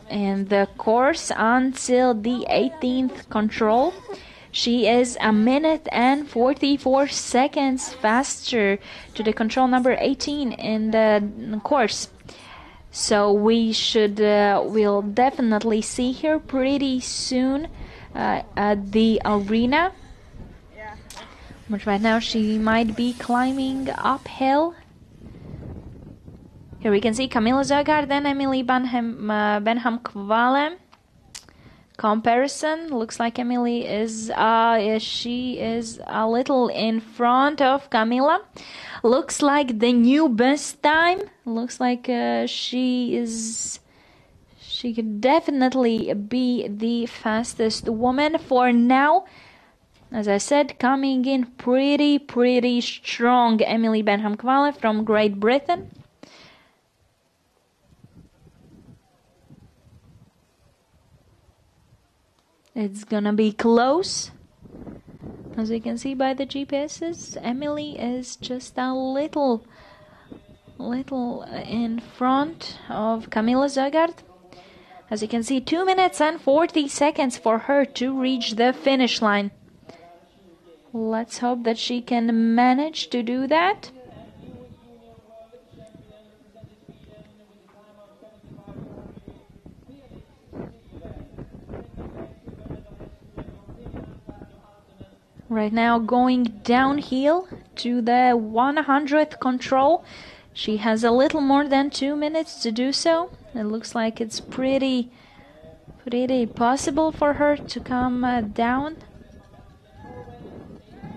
in the course until the 18th control. She is 1 minute and 44 seconds faster to the control number 18 in the course. So we'll definitely see her pretty soon at the arena. But right now she might be climbing uphill. Here we can see Kamila Zojgaard and Emily Benham-Quale. Comparison looks like Emily is she is a little in front of Kamila. Looks like the new best time. Looks like she could definitely be the fastest woman for now. As I said, coming in pretty strong, Emily Benham-Quale from Great Britain. It's gonna be close. As you can see by the GPSs, Emily is just a little in front of Kamila Zojgaard. As you can see, 2 minutes and 40 seconds for her to reach the finish line. Let's hope that she can manage to do that. Right now going downhill to the 100th control. She has a little more than 2 minutes to do so. It looks like it's pretty possible for her to come down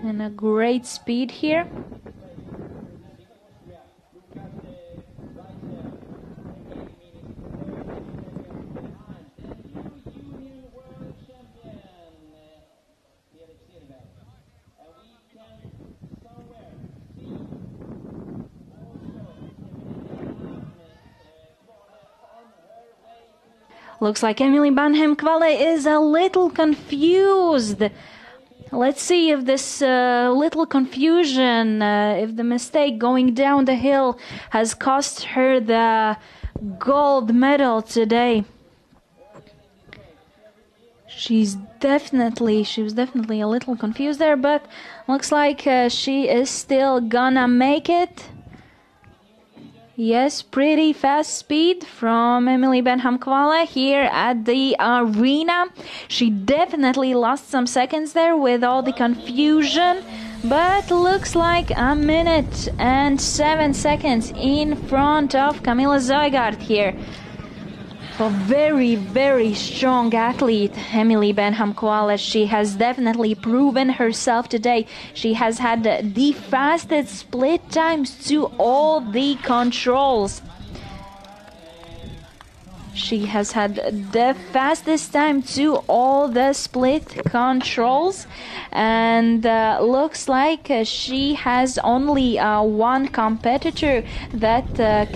in a great speed here. Looks like Emily Benham-Quale is a little confused. Let's see if this little confusion, if the mistake going down the hill has cost her the gold medal today. She was definitely a little confused there, but looks like she is still gonna make it. Yes, pretty fast speed from Emily Benham-Quale here at the arena. She definitely lost some seconds there with all the confusion, but looks like 1 minute and 7 seconds in front of Kamila Zojgaard here. A very strong athlete, Emily Benham-Quale. She has definitely proven herself today. She has had the fastest split times to all the controls. She has had the fastest time to all the split controls, and looks like she has only one competitor that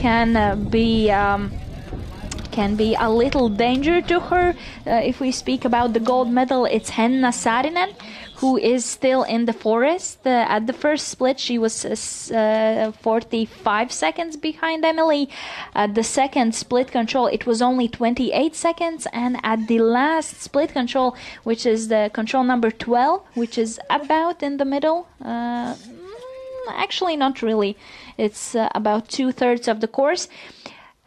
can be a little danger to her. If we speak about the gold medal, it's Henna Saarinen, who is still in the forest. At the first split, she was 45 seconds behind Emily. At the second split control, it was only 28 seconds. And at the last split control, which is the control number 12, which is about in the middle, actually not really, it's about 2/3 of the course,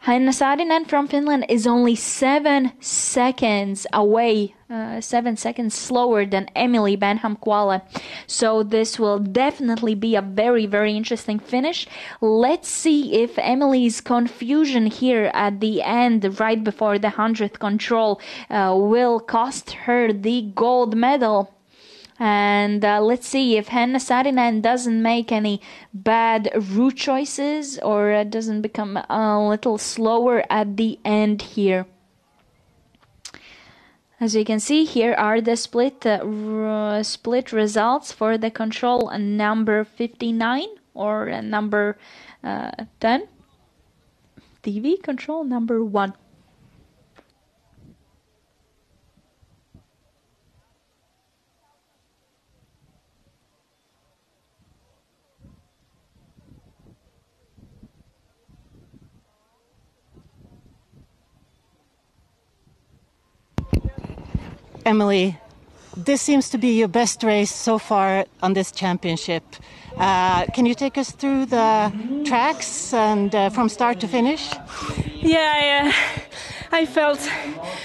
Henna Saarinen from Finland is only 7 seconds away, 7 seconds slower than Emily Benham-Quale. So this will definitely be a very interesting finish. Let's see if Emily's confusion here at the end, right before the 100th control, will cost her the gold medal. And let's see if Henna Saarinen doesn't make any bad route choices or doesn't become a little slower at the end here. As you can see, here are the split results for the control number 59. or number 10. TV control number 1. Emily, this seems to be your best race so far on this championship. Can you take us through the tracks and from start to finish? Yeah, I felt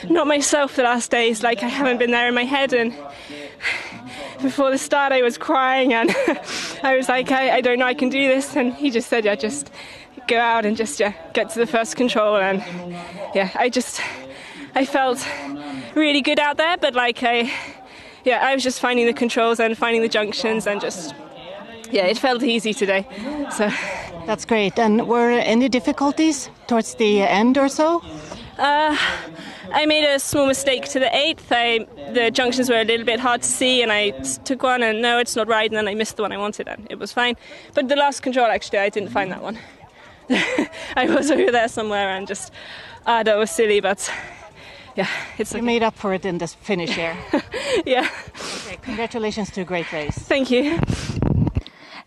not myself the last days, like I haven't been there in my head, and before the start I was crying and I was like, I don't know I can do this, and he just said, yeah, just go out and just get to the first control, and yeah, I felt really good out there, but like I was just finding the controls and finding the junctions and just, it felt easy today. So that's great. And were any difficulties towards the end or so? I made a small mistake to the 8th. The junctions were a little bit hard to see, and I took one and no, it's not right, and then I missed the one I wanted, and it was fine. But the last control, actually, I didn't find that one. I was over there somewhere and just, that was silly, but yeah, it's okay. You made up for it in this finish here. Yeah. Okay, congratulations to a great race. Thank you.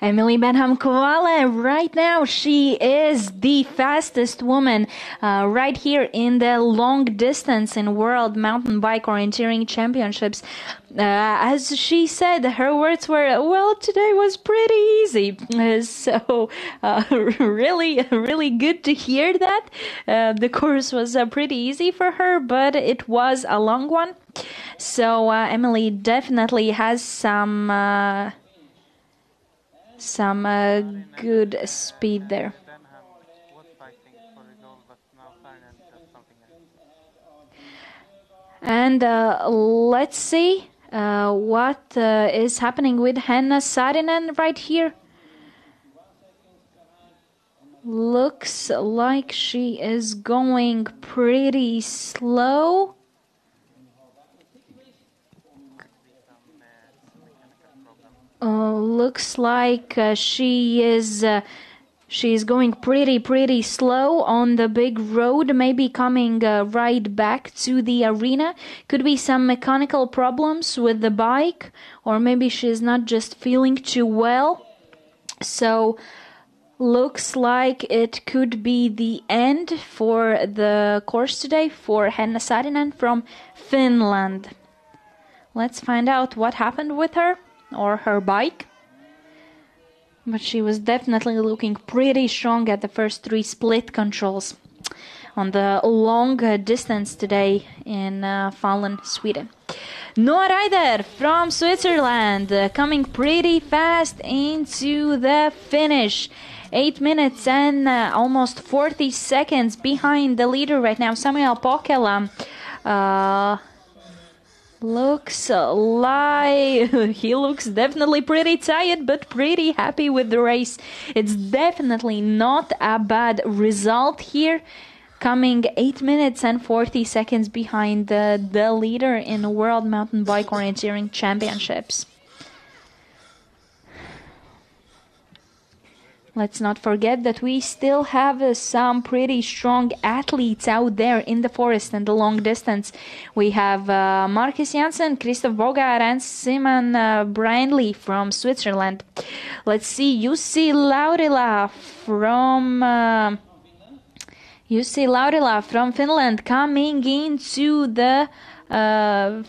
Emily Benham Kovala, right now she is the fastest woman right here in the long distance in World Mountain Bike Orienteering Championships. As she said, her words were, well, today was pretty easy. So really good to hear that. The course was pretty easy for her, but it was a long one. So Emily definitely has some good speed there. And let's see what is happening with Henna Saarinen right here. Looks like she is going pretty slow. Looks like she's going pretty slow on the big road, maybe coming right back to the arena. Could be some mechanical problems with the bike, or maybe she's not just feeling too well. So looks like it could be the end for the course today for Henna Saarinen from Finland. Let's find out what happened with her or her bike. But she was definitely looking pretty strong at the first 3 split controls on the long distance today in Falun, Sweden. Noah Ryder from Switzerland coming pretty fast into the finish. 8 minutes and almost 40 seconds behind the leader right now, Samuel Pokela. Looks like he looks definitely pretty tired, but pretty happy with the race. It's definitely not a bad result here, coming 8 minutes and 40 seconds behind the leader in the World Mountain Bike Orienteering Championships. Let's not forget that we still have some pretty strong athletes out there in the forest and the long distance. We have Marcus Janssen, Christoph Bogar, and Simon Brindley from Switzerland. Let's see, Jussi Laurila from Finland coming into the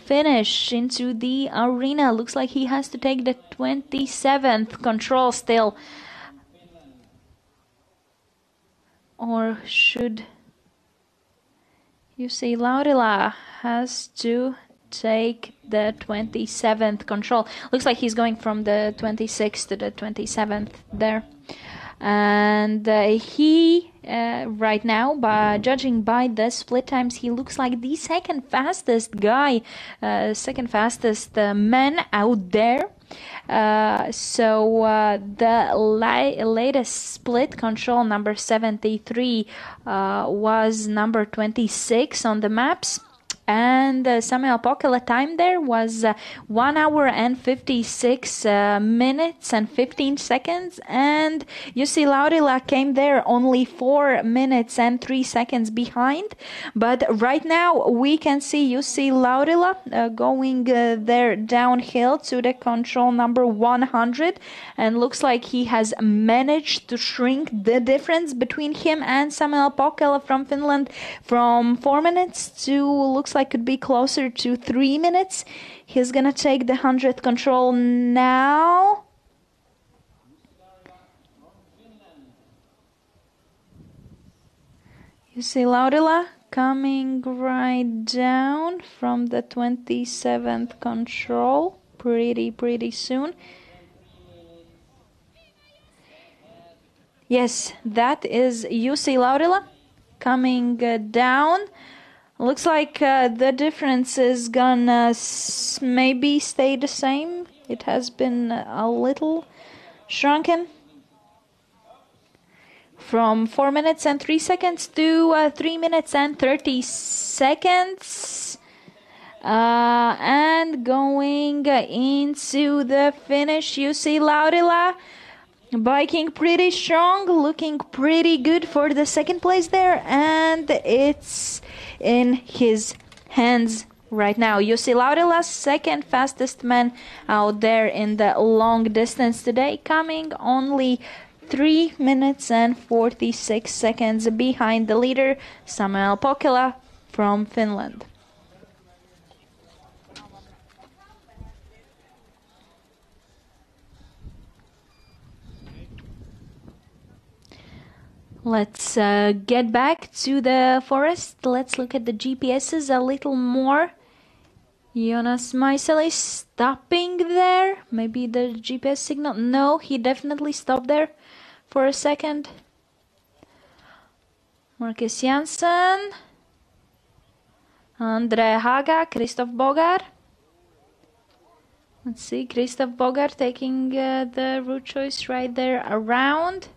finish, into the arena. Looks like he has to take the 27th control still. Or should Jussi Laurila has to take the 27th control. Looks like he's going from the 26th to the 27th there. And he, right now, judging by the split times, he looks like the second fastest guy, second fastest man out there. So the latest split control, number 73, was number 26 on the maps. and Samuel Pokela time there was 1 hour and 56 minutes and 15 seconds, and Jussi Laurila came there only 4 minutes and 3 seconds behind. But right now we can see Jussi Laurila going there downhill to the control number 100, and looks like he has managed to shrink the difference between him and Samuel Pokela from Finland from 4 minutes to, looks like, could be closer to 3 minutes. He's gonna take the 100th control now. Jussi Laurila coming right down from the 27th control pretty soon. Yes, that is Jussi Laurila coming down. Looks like the difference is gonna maybe stay the same. It has been a little shrunken from 4 minutes and 3 seconds to 3 minutes and 30 seconds. And going into the finish, Jussi Laurila biking pretty strong, looking pretty good for the second place there, and it's in his hands right now. Jussi Laurila, second fastest man out there in the long distance today, coming only 3 minutes and 46 seconds behind the leader, Samuel Pokela from Finland. Let's get back to the forest. Let's look at the GPSs a little more. Jonas Maisel is stopping there. Maybe the GPS signal. No, he definitely stopped there for a second. Marcus Janssen, Andre Haga, Christoph Bogar. Let's see, Christoph Bogar taking the route choice right there around.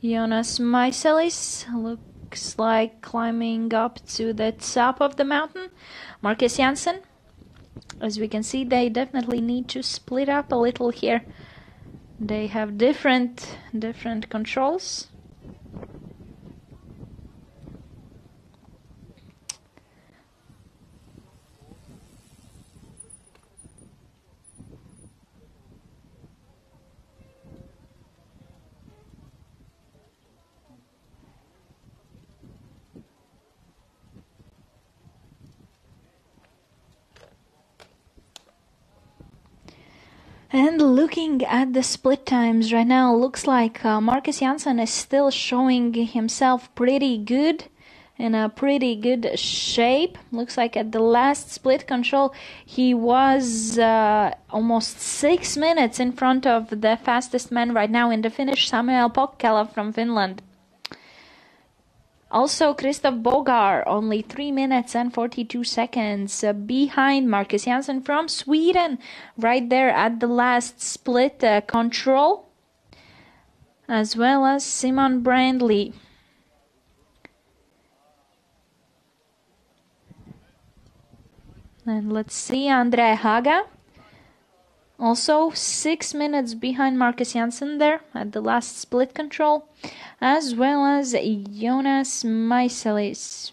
Jonas Maiselis looks like climbing up to the top of the mountain. Marcus Janssen, as we can see, they definitely need to split up a little here. They have different controls. And looking at the split times right now, looks like Marcus Janssen is still showing himself pretty good, in a pretty good shape. Looks like at the last split control he was almost 6 minutes in front of the fastest man right now in the finish, Samuel Pokela from Finland. Also, Christoph Bogar, only 3 minutes and 42 seconds behind Marcus Janssen from Sweden, right there at the last split control, as well as Simon Brandley. And let's see, Andre Haga, also 6 minutes behind Marcus Janssen there at the last split control, as well as Jonas Maiselis.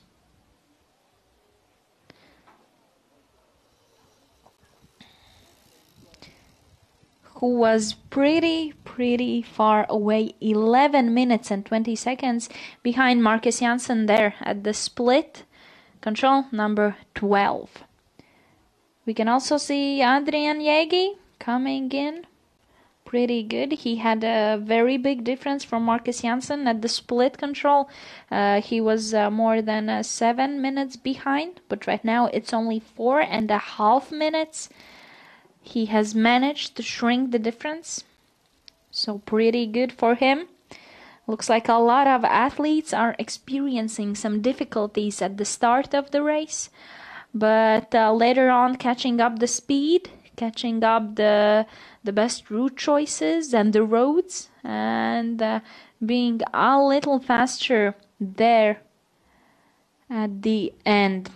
Who was pretty far away, 11 minutes and 20 seconds behind Marcus Janssen there at the split control number 12. We can also see Adrian Jägi coming in pretty good. He had a very big difference from Marcus Janssen at the split control. He was more than 7 minutes behind, but right now it's only 4.5 minutes. He has managed to shrink the difference, so pretty good for him. Looks like a lot of athletes are experiencing some difficulties at the start of the race, but later on catching up the speed, catching up the best route choices and the roads, and being a little faster there at the end.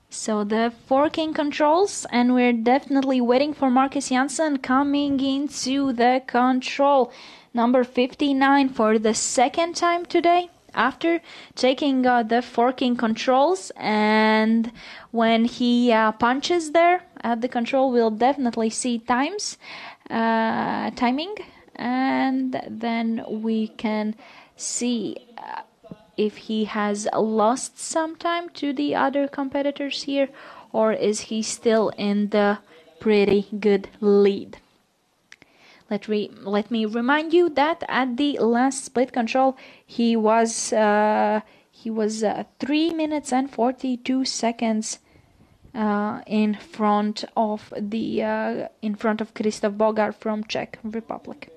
So the forking controls, and we're definitely waiting for Marcus Janssen coming into the control. Number 59 for the second time today, after taking the forking controls, and when he punches there at the control, we'll definitely see timing, and then we can see if he has lost some time to the other competitors here, or is he still in the pretty good lead. Let me remind you that at the last split control he was 3 minutes and 42 seconds in front of Christoph Bogart from Czech Republic.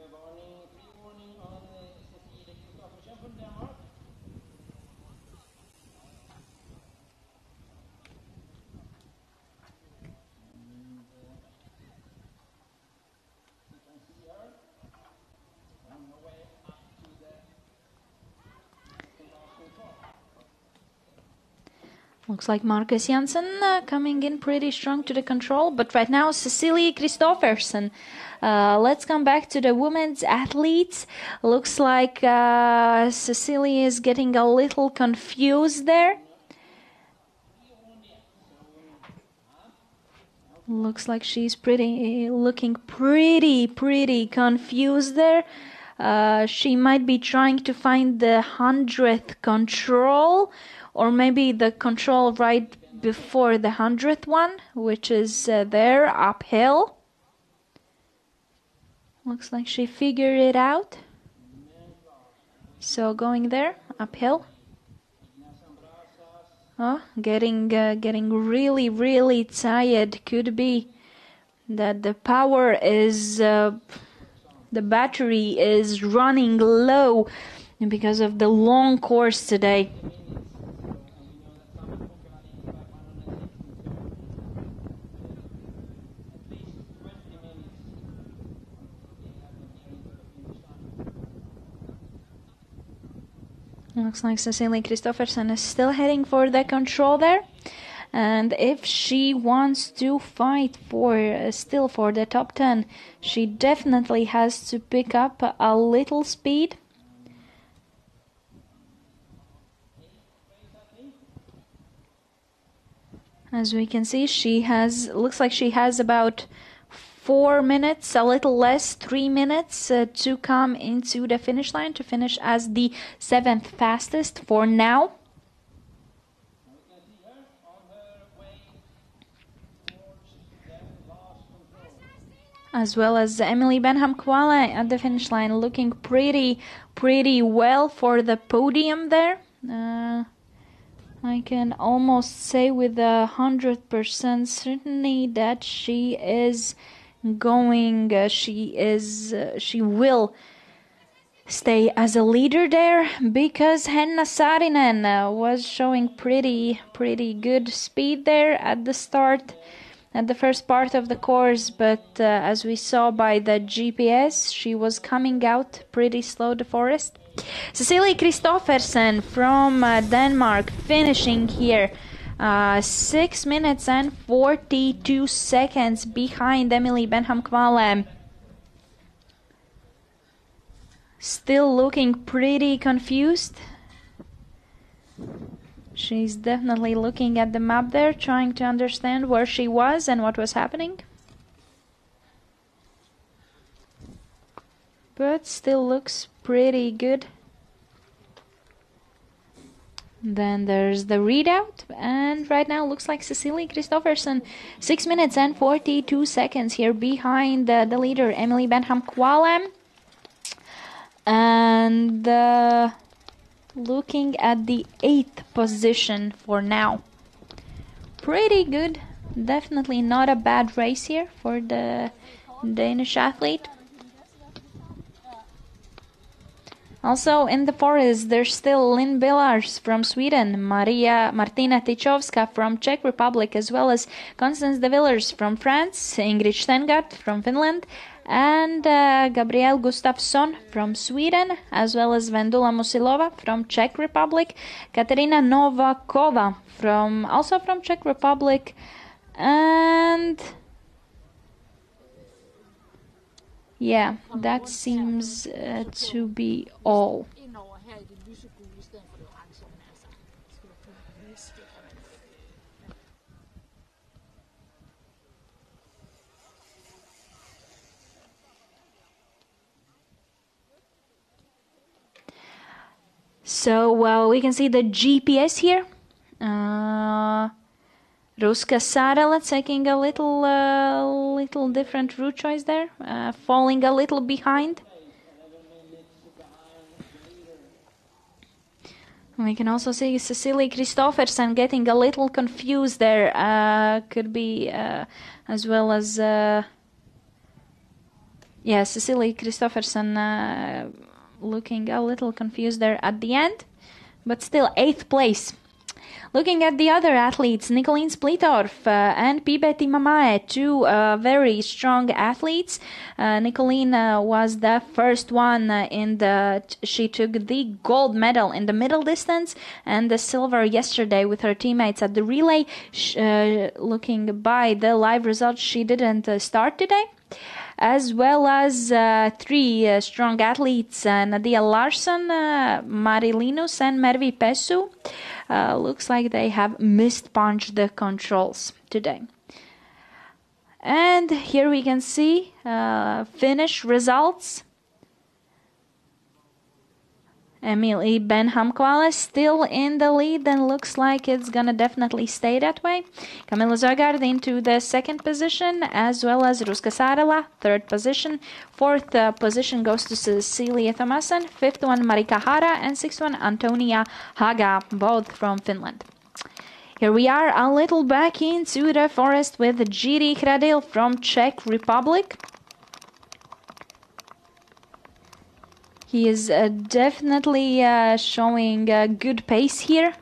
Looks like Marcus Janssen coming in pretty strong to the control, but right now Cecilie Kristoffersen. Let's come back to the women's athletes. Looks like Cecilie is getting a little confused there. Looks like she's looking pretty confused there. She might be trying to find the 100th control, or maybe the control right before the 100th one, which is there uphill. Looks like she figured it out. So going there uphill. Oh, getting really tired. Could be that the power is the battery is running low because of the long course today. Looks like Cecilie Kristoffersen is still heading for the control there. And if she wants to fight still for the top 10, she definitely has to pick up a little speed. As we can see, looks like she has about 4 minutes, a little less, 3 minutes to come into the finish line, to finish as the 7th fastest for now. As well as Emily Benham Quale at the finish line, looking pretty well for the podium there. I can almost say with 100% certainty that she is going. She will stay as a leader there, because Henna Saarinen was showing pretty good speed there at the start, at the first part of the course, but as we saw by the GPS, she was coming out pretty slow the forest. Cecilie Kristoffersen from Denmark finishing here 6 minutes and 42 seconds behind Emily Benham Quale. Still looking pretty confused. She's definitely looking at the map there, trying to understand where she was and what was happening. But still looks pretty good. Then there's the readout, and right now looks like Cecilie Kristoffersen 6 minutes and 42 seconds here behind the leader Emily Benham Quale. And looking at the 8th position for now. Pretty good. Definitely not a bad race here for the Danish athlete. Also in the forest, there's still Lynn Billars from Sweden, Martina Tichovska from Czech Republic, as well as Constance de Villers from France, Ingrid Stengart from Finland, and Gabriel Gustafsson from Sweden, as well as Vendula Musilova from Czech Republic, Katerina Novakova also from Czech Republic, and yeah, that seems to be all. So we can see the GPS here. Ruska Sarela taking a little different route choice there, falling a little behind. We can also see Cecilie Kristoffersen getting a little confused there. Could be as well as Cecilie Kristoffersen looking a little confused there at the end, but still 8th place. Looking at the other athletes, Nicolene Splitorf and Pibeti Mamae, two very strong athletes. Nicolene was the first one she took the gold medal in the middle distance and the silver yesterday with her teammates at the relay. Looking by the live results, she didn't start today. As well as 3 strong athletes, Nadia Larsson, Mari Linus and Mervi Pesu. Looks like they have mispunched the controls today. And here we can see finish results. Emily Benhamquale still in the lead and looks like it's gonna definitely stay that way. Camilla Zogard into the 2nd position, as well as Ruska Sarela, 3rd position. 4th position goes to Cecilia Thomasen, 5th one Marika Hara, and 6th one Antonia Haga, both from Finland. Here we are a little back into the forest with Jiri Hradil from Czech Republic. He is definitely showing a good pace here.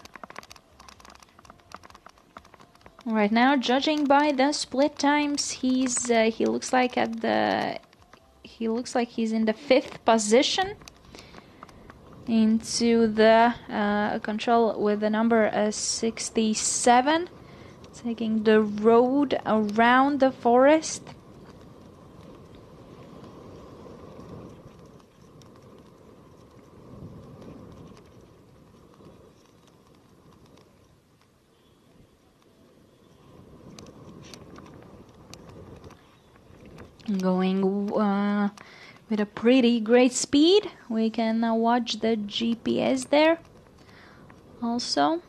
Right now, judging by the split times, he looks like he's in the 5th position into the control with the number 67, taking the road around the forest. Going with a pretty great speed. We can watch the GPS there also.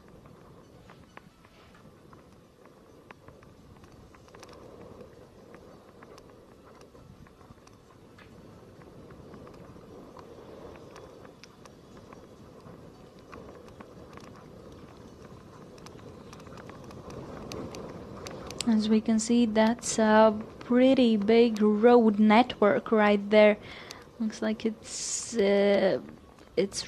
As we can see, that's a pretty big road network right there. Looks like it's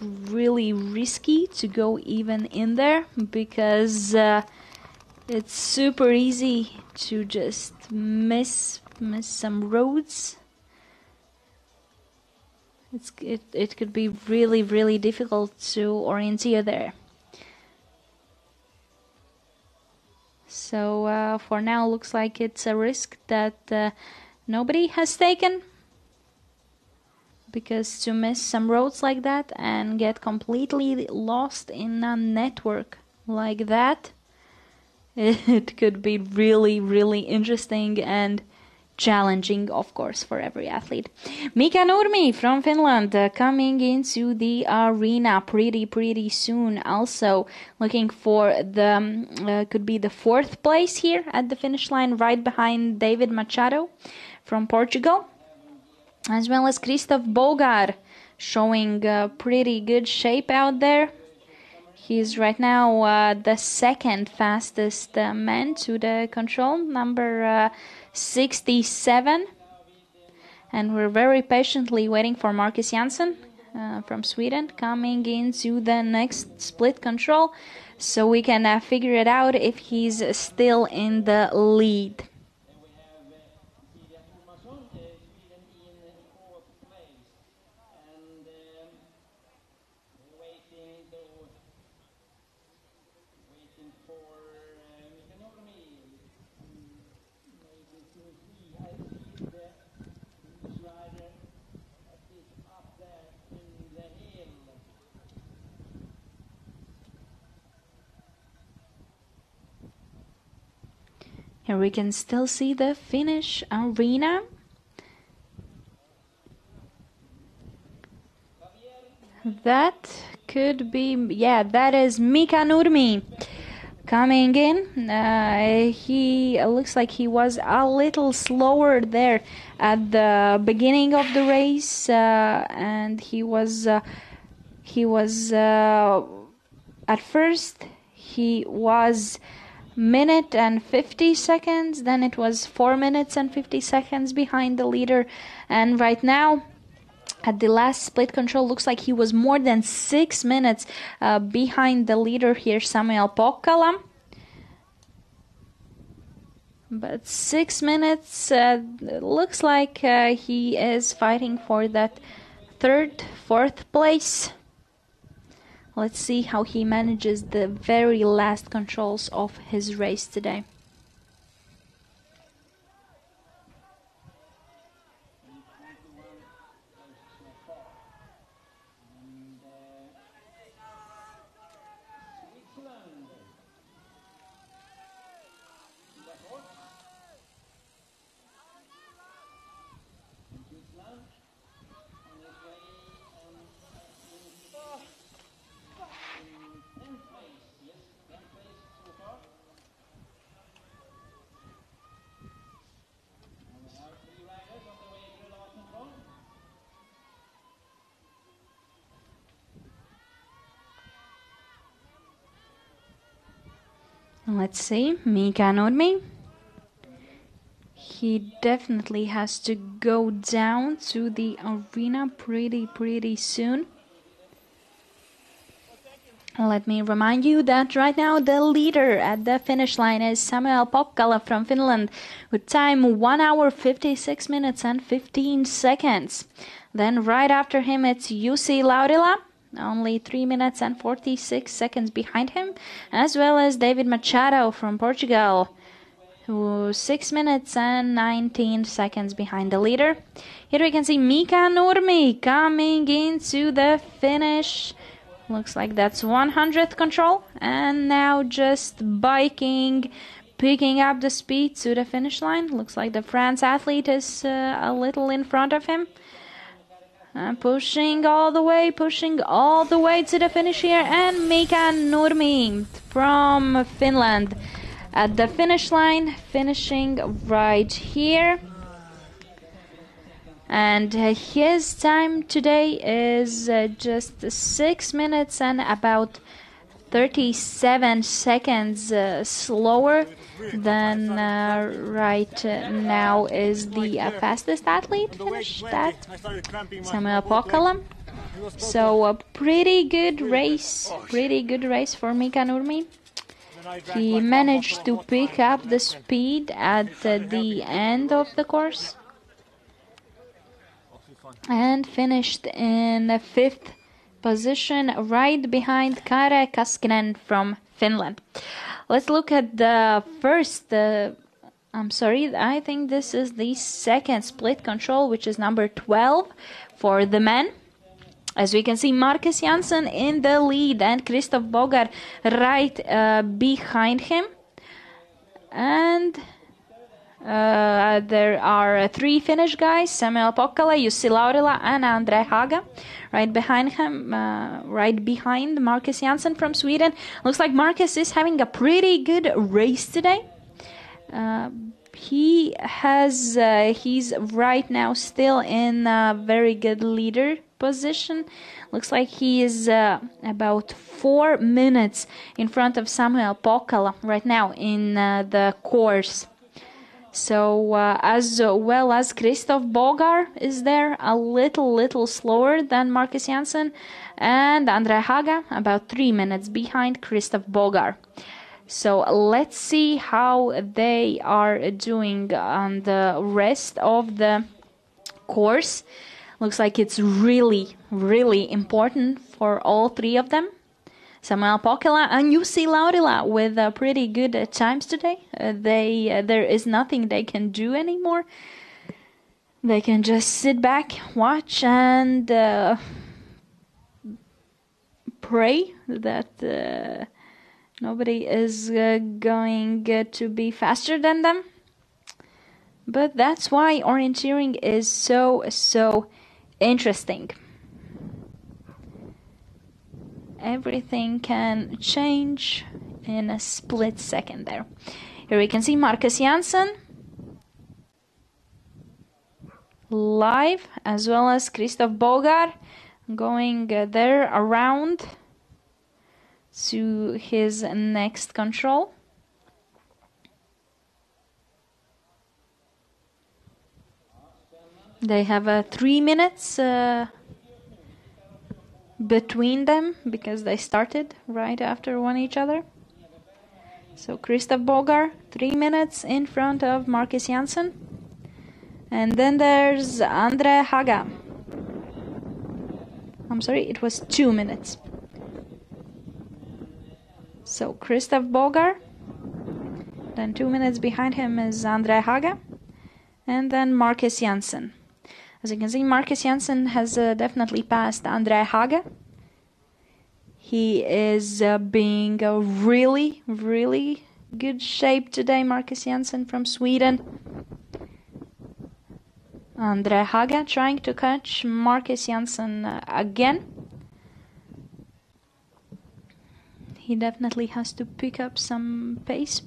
really risky to go even in there because it's super easy to just miss some roads. It could be really difficult to orienteer there. So for now, looks like it's a risk that nobody has taken, because to miss some roads like that and get completely lost in a network like that, it could be really interesting and challenging, of course, for every athlete. Mika Nurmi from Finland coming into the arena pretty soon. Also looking for the could be the 4th place here at the finish line, right behind David Machado from Portugal, as well as Christoph Bogar showing pretty good shape out there. He's right now the 2nd fastest man to the control, number 67, and we're very patiently waiting for Marcus Janssen from Sweden coming into the next split control, so we can figure it out if he's still in the lead. Here we can still see the Finnish arena. That could be, yeah, that is Mika Nurmi coming in. He looks like he was a little slower there at the beginning of the race, and he was at first he was minute and 50 seconds, then it was 4 minutes and 50 seconds behind the leader, and right now at the last split control looks like he was more than 6 minutes behind the leader here, Samuel Pokkala. But 6 minutes looks like he is fighting for that third, fourth place. Let's see how he manages the very last controls of his race today. Let's see, Mika Nurmi. He definitely has to go down to the arena pretty soon. Let me remind you that right now the leader at the finish line is Samuel Pokkala from Finland with time 1 hour 56 minutes and 15 seconds. Then right after him it's Jussi Laurila, only 3 minutes and 46 seconds behind him, as well as David Machado from Portugal, who 6 minutes and 19 seconds behind the leader. Here we can see Mika Nurmi coming into the finish. Looks like that's 100th control, and now just biking, picking up the speed to the finish line. Looks like the France athlete is a little in front of him. Pushing all the way to the finish here, and Mika Nurmi from Finland at the finish line, finishing right here. And his time today is just 6 minutes and about 37 seconds slower than right now is the fastest athlete finished at Samuel Pokkala. So a pretty good race for Mika Nurmi. He managed to pick up the speed at the end of the course and finished in 5th position, right behind Kare Kaskinen from Finland. Let's look at the first, I think this is the second split control, which is number 12 for the men. As we can see, Marcus Janssen in the lead and Christoph Bogar right behind him. And there are 3 Finnish guys, Samuel Pokkala, Jussi Laurila and Andre Haga right behind him, right behind Marcus Janssen from Sweden. Looks like Marcus is having a pretty good race today. He's right now still in a very good leader position. Looks like he is about 4 minutes in front of Samuel Pokkala right now in the course. So as well as Christoph Bogar is there, a little slower than Marcus Janssen, and Andre Haga about 3 minutes behind Christoph Bogar. So let's see how they are doing on the rest of the course. Looks like it's really important for all three of them. Samuel Pokela and Jussi Laurila with pretty good times today. There is nothing they can do anymore. They can just sit back, watch, and pray that nobody is going to be faster than them. But that's why orienteering is so interesting. Everything can change in a split second there. Here we can see Marcus Janssen live, as well as Christoph Bogar going there around to his next control. They have 3 minutes between them because they started right after one each other. So Christoph Bogar 3 minutes in front of Marcus Janssen, and then there's Andre Haga. I'm sorry, it was 2 minutes. So Christoph Bogar, then 2 minutes behind him is Andre Haga, and then Marcus Janssen. As you can see, Marcus Janssen has definitely passed Andre Haga. He is being a really good shape today, Marcus Janssen from Sweden. Andre Haga trying to catch Marcus Janssen again. He definitely has to pick up some pace.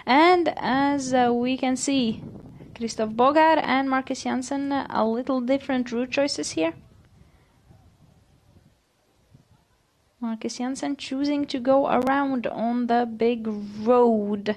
And as we can see, Christoph Bogar and Marcus Janssen, a little different route choices here. Marcus Janssen choosing to go around on the big road.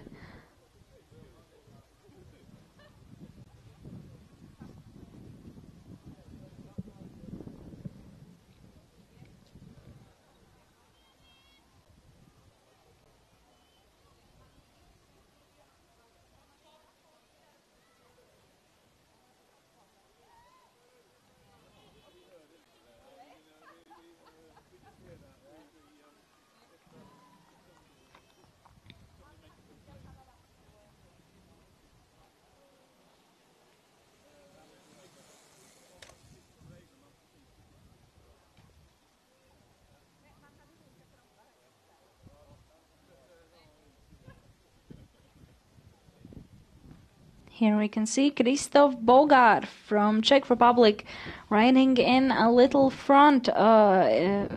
Here we can see Christoph Bogar from Czech Republic riding in a little front, a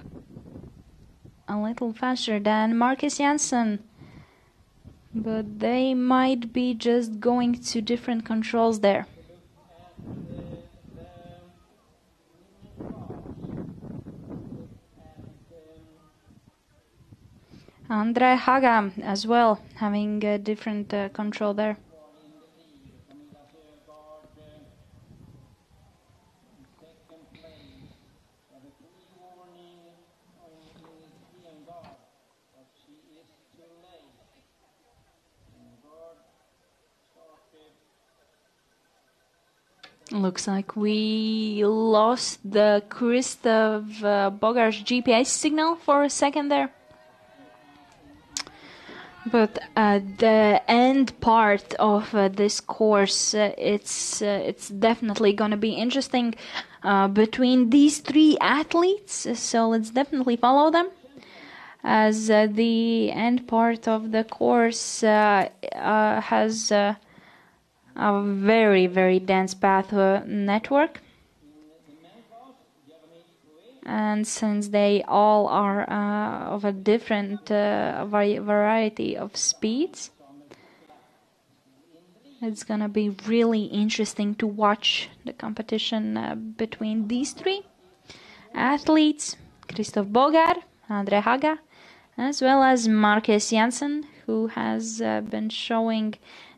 little faster than Marcus Janssen. But they might be just going to different controls there. Andre Haga as well, having a different control there. Looks like we lost the Christoph Bogar's GPS signal for a second there. But the end part of this course, it's definitely going to be interesting between these three athletes. So let's definitely follow them, as the end part of the course has a very dense path network. And since they all are of a different variety of speeds, it's gonna be really interesting to watch the competition between these three athletes: Christoph Bogar, Andre Haga, as well as Marcus Janssen, who has been showing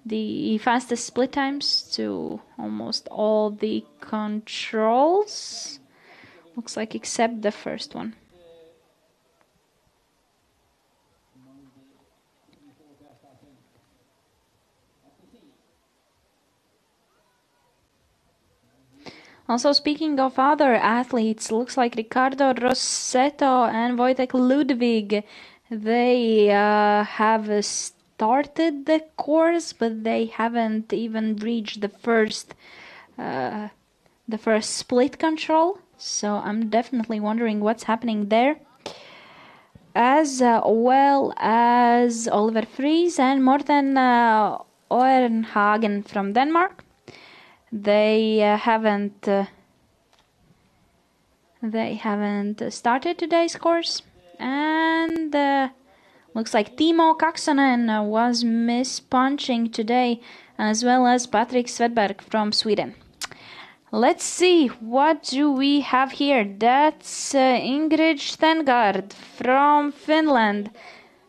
the fastest split times to almost all the controls. Looks like except the first one. Also, speaking of other athletes, looks like Riccardo Rossetto and Wojtek Ludwig, they have started the course, but they haven't even reached the first split control. So I'm definitely wondering what's happening there. As well as Oliver Friis and Morten Orenhagen from Denmark. They haven't started today's course, and looks like Timo Kaksonen was mispunching today, as well as Patrick Svedberg from Sweden. Let's see, what do we have here? That's Ingrid Stengard from Finland.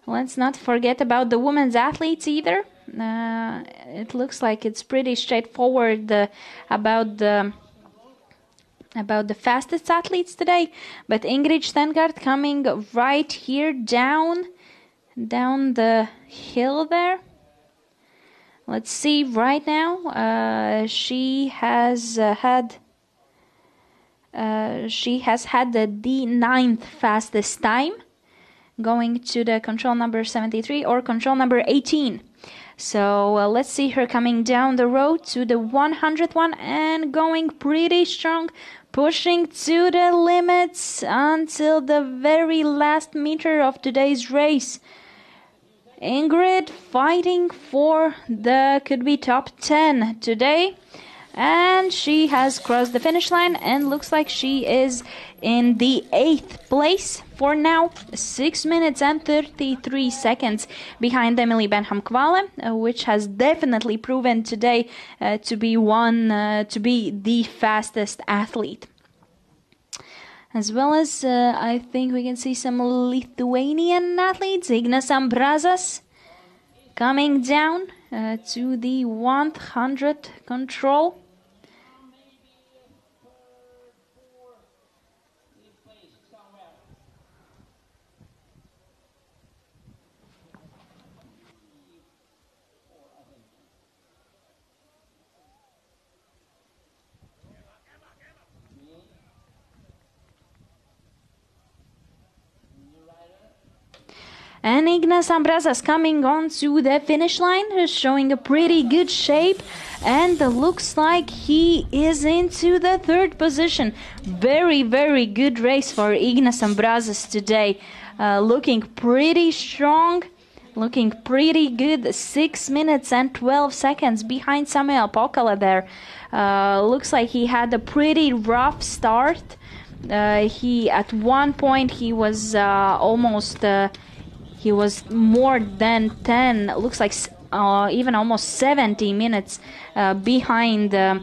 Let's not forget about the women's athletes either. It looks like it's pretty straightforward about the fastest athletes today. But Ingrid Stengard coming right here down the hill there. Let's see right now. She has had the 9th fastest time, going to the control number 73 or control number 18. So let's see her coming down the road to the 100th one and going pretty strong, pushing to the limits until the very last meter of today's race. Ingrid fighting for the could be top 10 today, and she has crossed the finish line and looks like she is in the 8th place for now, 6 minutes and 33 seconds behind Emily Benham Kvale, which has definitely proven today to be the fastest athlete. As well as I think we can see some Lithuanian athletes. Ignas Ambrazas coming down to the 100 control. And Ignas Ambrazas coming on to the finish line, showing a pretty good shape, and looks like he is into the 3rd position. Very, very good race for Ignas Ambrazas today. Looking pretty strong, looking pretty good. 6 minutes and 12 seconds behind Samuel Pokala there. Looks like he had a pretty rough start. At one point he was he was more than 10, looks like even almost 70 minutes behind the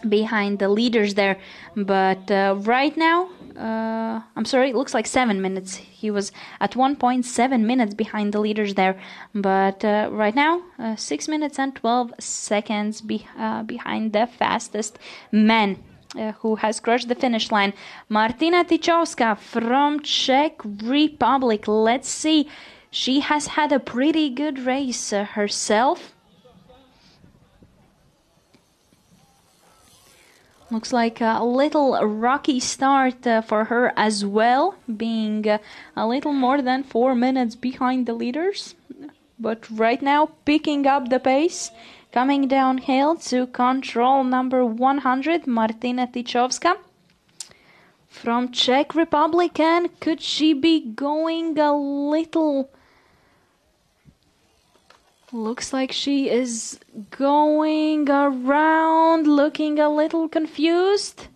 leaders there. But right now, I'm sorry, it looks like 7 minutes. He was at 1.7 minutes behind the leaders there. But right now, 6 minutes and 12 seconds behind the fastest man. Who has crossed the finish line. Martina Tichovska from Czech Republic. Let's see. She has had a pretty good race herself. Looks like a little rocky start for her as well, being a little more than 4 minutes behind the leaders. But right now picking up the pace. Coming downhill to control number 100, Martina Tichovska from Czech Republic. And could she be going a little... Looks like she is going around, looking a little confused.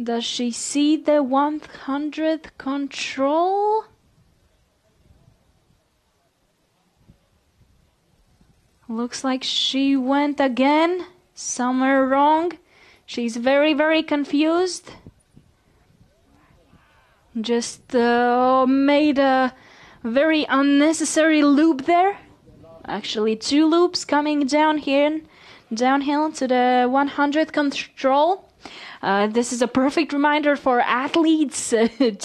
Does she see the 100th control? Looks like she went again somewhere wrong. She's very, very confused. Just made a very unnecessary loop there. Actually, 2 loops coming downhill to the 100 control. This is a perfect reminder for athletes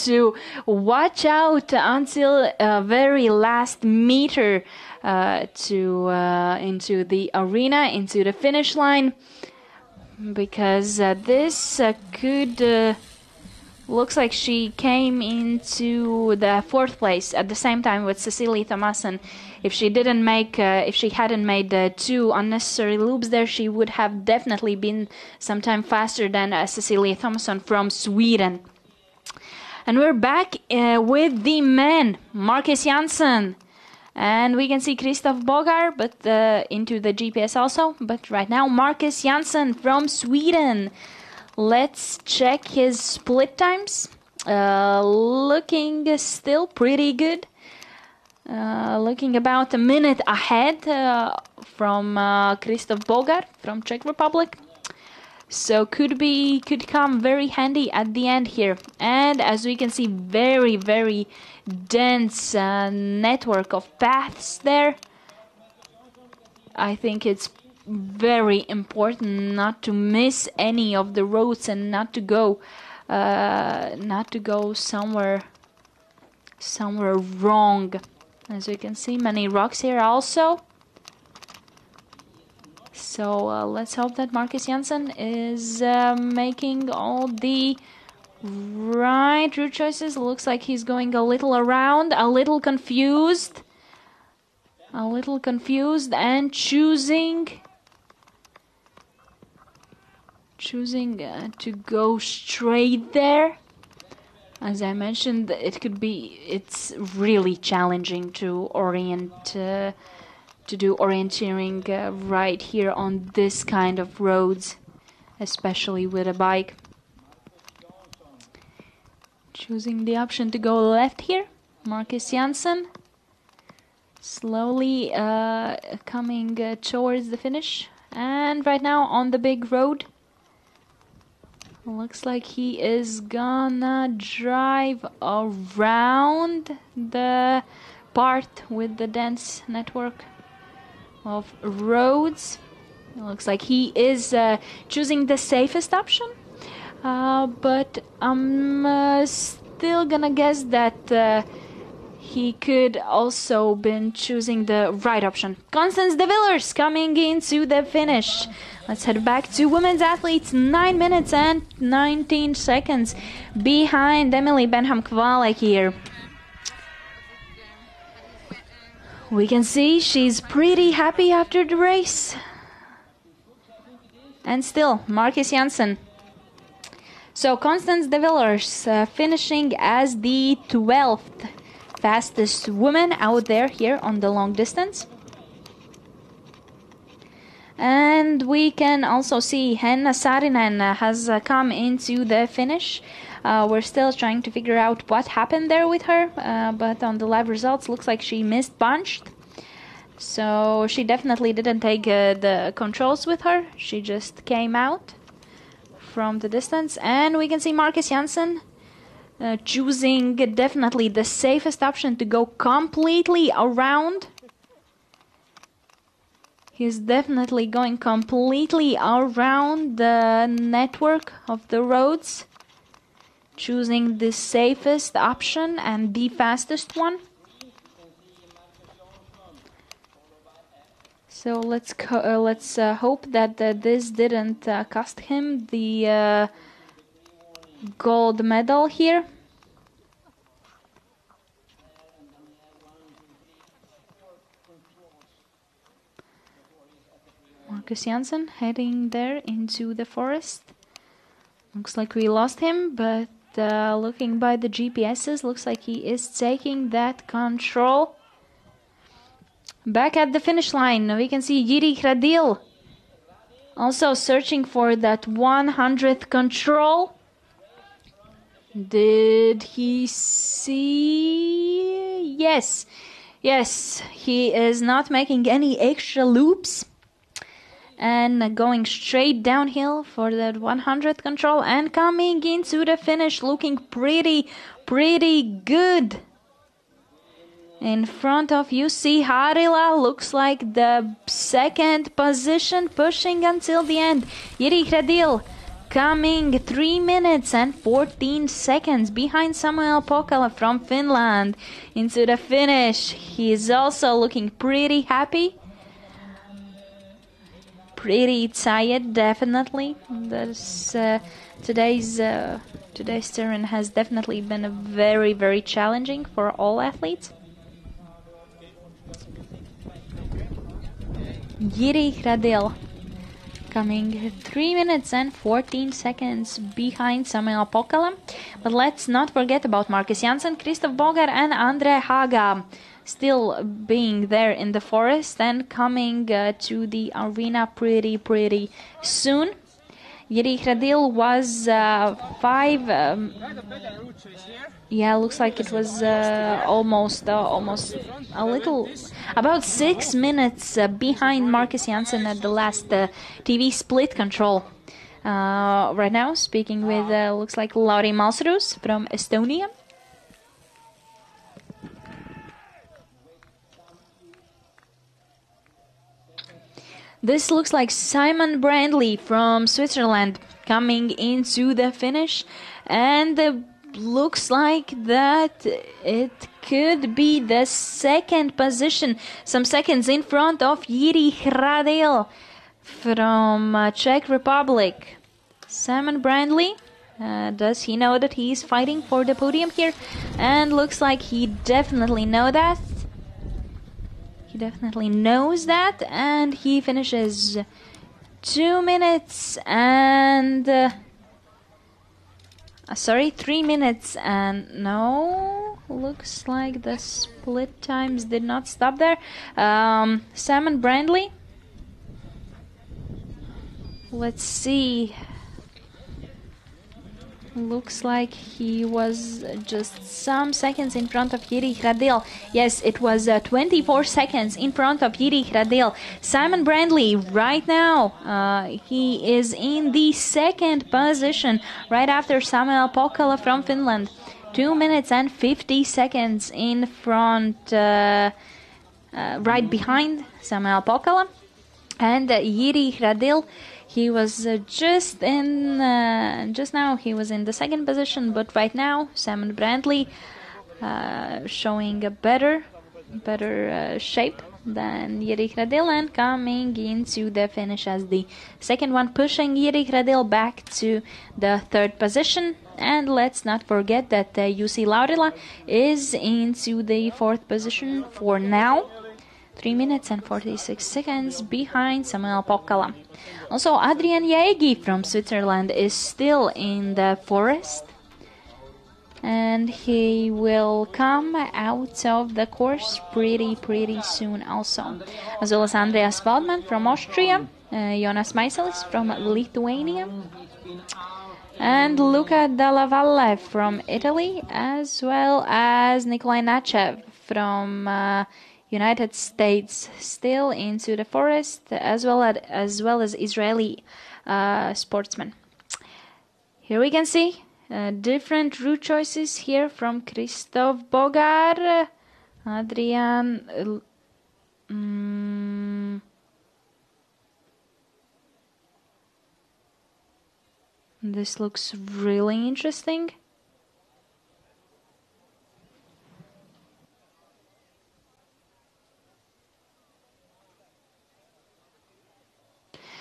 to watch out until very last meter into the arena, into the finish line, because this could looks like she came into the 4th place at the same time with Cecilie Thomassen. If she hadn't made 2 unnecessary loops there, she would have definitely been sometime faster than Cecilie Thomassen from Sweden. And we're back with the men, Marcus Janssen. And we can see Christoph Bogar, but into the GPS also. But right now, Marcus Janssen from Sweden. Let's check his split times. Looking still pretty good. Looking about a minute ahead from Christoph Bogar from Czech Republic. So could come very handy at the end here. And as we can see, very, very dense network of paths there. I think it's very important not to miss any of the roads and not to go somewhere wrong. As you can see, many rocks here also. So let's hope that Marcus Janssen is making all the right route choices. Looks like he's going a little around, a little confused, and choosing to go straight there. As I mentioned, it's really challenging to do orienteering right here on this kind of roads, especially with a bike. Choosing the option to go left here, Marcus Janssen. Slowly coming towards the finish. And right now on the big road, looks like he is gonna drive around the part with the dense network of roads. It looks like he is choosing the safest option, but I'm still gonna guess that he could also been choosing the right option. Constance de Villers coming into the finish. Let's head back to women's athletes. 9 minutes and 19 seconds behind Emily Benham Kvale here. We can see she's pretty happy after the race. And still, Marcus Janssen. So Constance de Villers finishing as the 12th fastest woman out there here on the long distance. And we can also see Henna Saarinen has come into the finish. We're still trying to figure out what happened there with her, but on the live results looks like she missed bunched. So she definitely didn't take the controls with her. She just came out from the distance. And we can see Marcus Janssen choosing definitely the safest option to go completely around. He's definitely going completely around the network of the roads, choosing the safest option and the fastest one. So let's hope that this didn't cost him the gold medal here. Marcus Janssen heading there into the forest. Looks like we lost him, but looking by the GPSs, looks like he is taking that control. Back at the finish line, we can see Jiri Kradil also searching for that 100th control. Did he see? Yes. Yes, he is not making any extra loops. And going straight downhill for that 100th control and coming into the finish looking pretty good. In front of Jussi Harila, looks like the second position, pushing until the end. Jiri Hradil coming 3 minutes and 14 seconds behind Samuel Pokala from Finland into the finish. He is also looking pretty happy. Pretty tired, definitely. Today's turn has definitely been very, very challenging for all athletes. Jiri Hradil coming 3 minutes and 14 seconds behind Samuel Pokala. But let's not forget about Marcus Janssen, Christoph Bogar and Andre Haga still being there in the forest and coming to the arena pretty soon. Jiri Hradil was looks like it was almost a little, about 6 minutes behind Marcus Janssen at the last TV split control. Right now, speaking with looks like Lauri Malsrus from Estonia. This looks like Simon Brandley from Switzerland coming into the finish, and looks like that it could be the second position, some seconds in front of Jiri Hradil from Czech Republic. Simon Brandley, does he know that he is fighting for the podium here? And looks like he definitely knows that. He definitely knows that, and he finishes 2 minutes and 3 minutes and no, looks like the split times did not stop there. Simon Brandley, let's see. Looks like he was just some seconds in front of Jiri Hradil. Yes, it was 24 seconds in front of Jiri Hradil. Simon Brandley right now, he is in the second position right after Samuel Pokala from Finland. 2 minutes and 50 seconds in front, right behind Samuel Pokala. And Jiri Hradil, he was just now he was in the second position, but right now Simon Brandley showing a better shape than Jiri Hradil and coming into the finish as the second one, pushing Jiri Hradil back to the third position. And let's not forget that Jussi Laurila is into the fourth position for now. 3 minutes and 46 seconds behind Samuel Pokala. Also, Adrian Jägi from Switzerland is still in the forest, and he will come out of the course pretty soon also. As well as Andreas Waldman from Austria, Jonas Meiselis from Lithuania, and Luca Dalla Valle from Italy, as well as Nikolai Nachev from United States, still into the forest, as well as Israeli sportsmen. Here we can see different route choices here from Christoph Bogar, Adrian. This looks really interesting.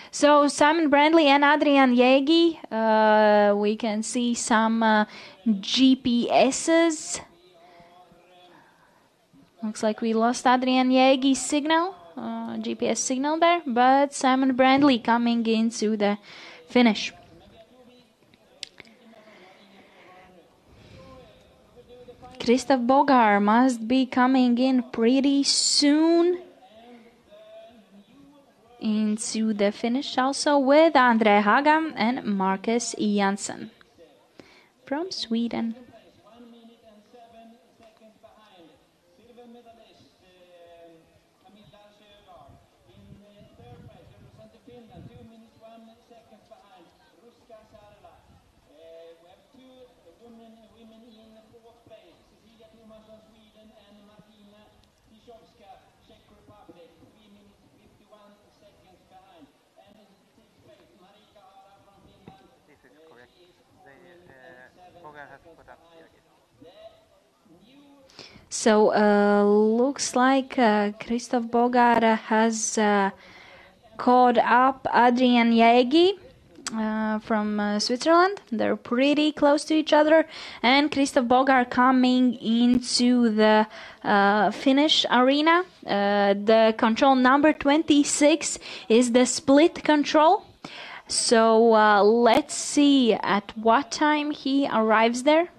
So Simon Brandley and Adrian Jägi, we can see some GPSs. Looks like we lost Adrian Jägi's signal, GPS signal there, but Simon Brandley coming into the finish. Christoph Bogar must be coming in pretty soon into the finish also, with Andre Haga and Marcus Janssen from Sweden. So looks like Christoph Bogart has caught up Adrian Jaegi from Switzerland. They're pretty close to each other, and Christoph Bogart coming into the finish arena. The control number 26 is the split control. So let's see at what time he arrives there,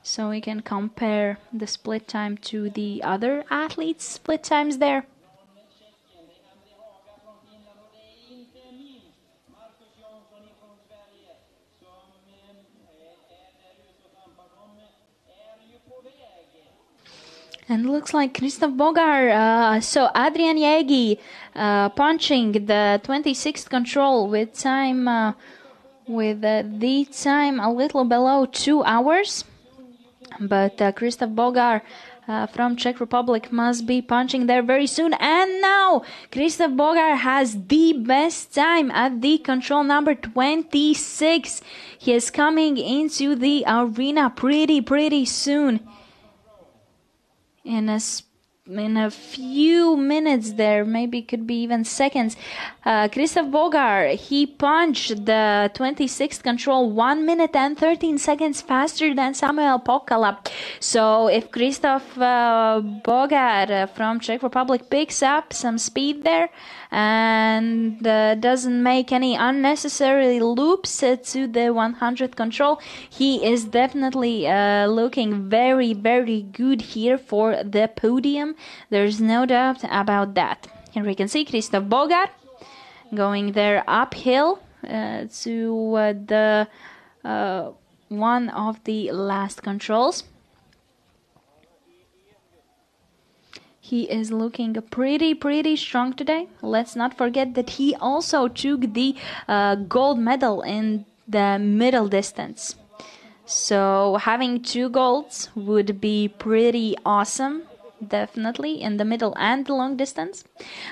so we can compare the split time to the other athletes' split times there. And looks like Christoph Bogart, so Adrian Jaegi punching the 26th control with time, with the time a little below 2 hours. But Christoph Bogart from Czech Republic must be punching there very soon. And now Christoph Bogart has the best time at the control number 26. He is coming into the arena pretty soon. In a few minutes there, maybe could be even seconds. Christoph Bogart, he punched the 26th control 1 minute and 13 seconds faster than Samuel Pokala. So if Christoph Bogart from Czech Republic picks up some speed there and doesn't make any unnecessary loops to the 100 control, he is definitely looking very good here for the podium. There's no doubt about that. Here we can see Christoph Bogart going there uphill to the one of the last controls. He is looking pretty strong today. Let's not forget that he also took the gold medal in the middle distance. So having 2 golds would be pretty awesome, definitely, in the middle and the long distance.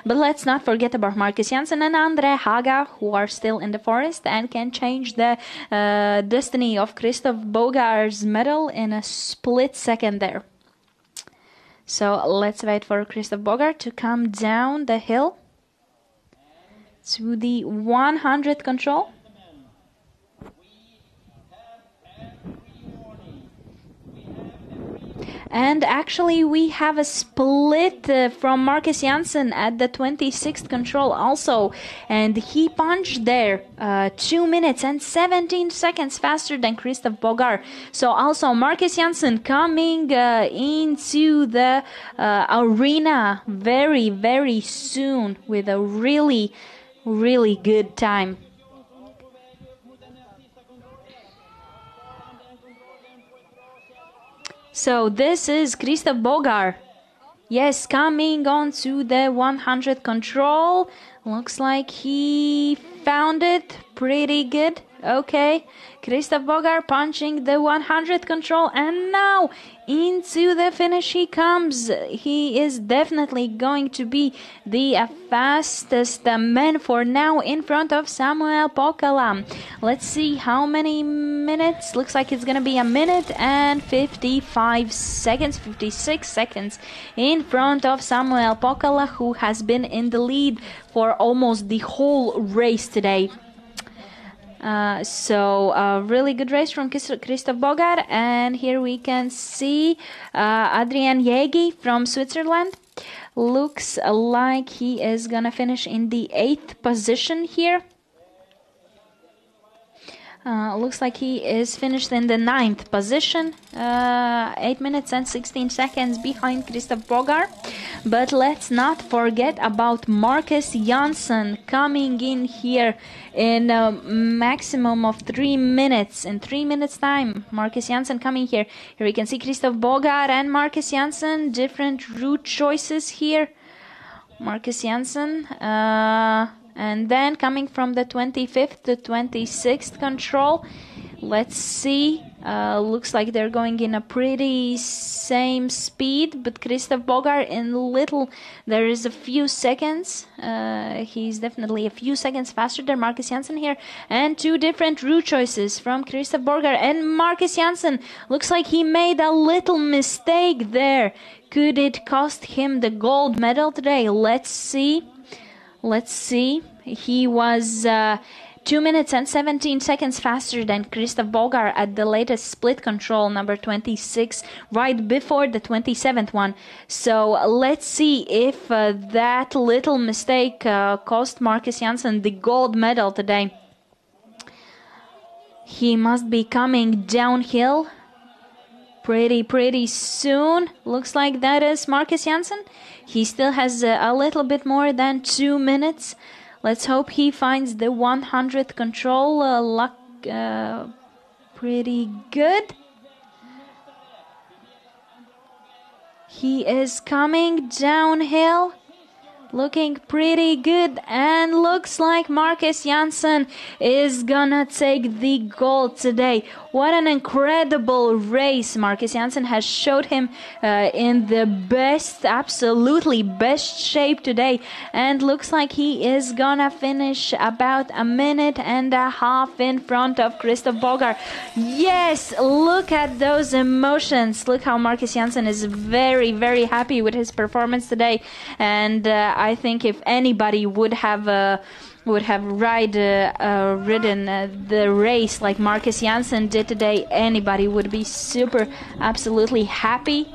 But let's not forget about Marcus Janssen and Andre Haga, who are still in the forest and can change the destiny of Christoph Bogart's medal in a split second there. So let's wait for Christoph Bogart to come down the hill to the 100 control. And actually we have a split from Marcus Janssen at the 26th control also, and he punched there 2 minutes and 17 seconds faster than Christoph Bogart. So also Marcus Janssen coming into the arena very soon with a really good time. So this is Christoph Bogart. Yes, coming on to the 100 control. Looks like he found it pretty good. Okay, Christoph Bogart punching the 100 control, and now into the finish he comes. He is definitely going to be the fastest man for now in front of Samuel Pokala. Let's see how many minutes. Looks like it's gonna be 1 minute and 55 seconds, 56 seconds in front of Samuel Pokala, who has been in the lead for almost the whole race today. So a really good race from Christoph Bogart, and here we can see Adrian Jaegi from Switzerland. Looks like he is gonna finish in the 8th position here. Looks like he is finished in the 9th position, 8 minutes and 16 seconds behind Christoph Bogart. But let's not forget about Marcus Janssen coming in here in a maximum of 3 minutes. In 3 minutes time, Marcus Janssen coming here. Here we can see Christoph Bogart and Marcus Janssen, different route choices here. Marcus Janssen, and then coming from the 25th to 26th control, let's see Looks like they're going in a pretty same speed, but Krzysztof Bogar in little, there is a few seconds. He's definitely a few seconds faster than Marcus Janssen here. And two different route choices from Krzysztof Bogar. And Marcus Janssen looks like he made a little mistake there. Could it cost him the gold medal today? Let's see. Let's see. He was 2 minutes and 17 seconds faster than Krzysztof Bogar at the latest split control, number 26, right before the 27th one. So let's see if that little mistake cost Marcus Janssen the gold medal today. He must be coming downhill pretty soon. Looks like that is Marcus Janssen. He still has a little bit more than 2 minutes. Let's hope he finds the 100th control. Luck pretty good. He is coming downhill. Looking pretty good, and looks like Marcus Janssen is gonna take the gold today. What an incredible race Marcus Janssen has showed him in the best, absolutely best shape today, and looks like he is gonna finish about a minute and a half in front of Krzysztof Bogar. Yes, look at those emotions. Look how Marcus Janssen is very happy with his performance today, and I think if anybody would have ridden the race like Marcus Janssen did today, anybody would be absolutely happy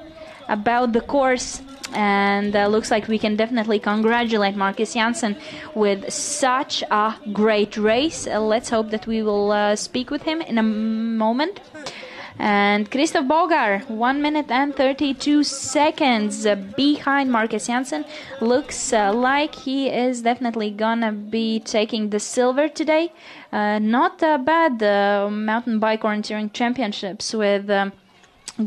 about the course. And looks like we can definitely congratulate Marcus Janssen with such a great race. Let's hope that we will speak with him in a moment. And Krzysztof Bogar, 1 minute and 32 seconds behind Marcus Janssen. Looks like he is definitely gonna be taking the silver today. Not bad mountain bike orienteering championships with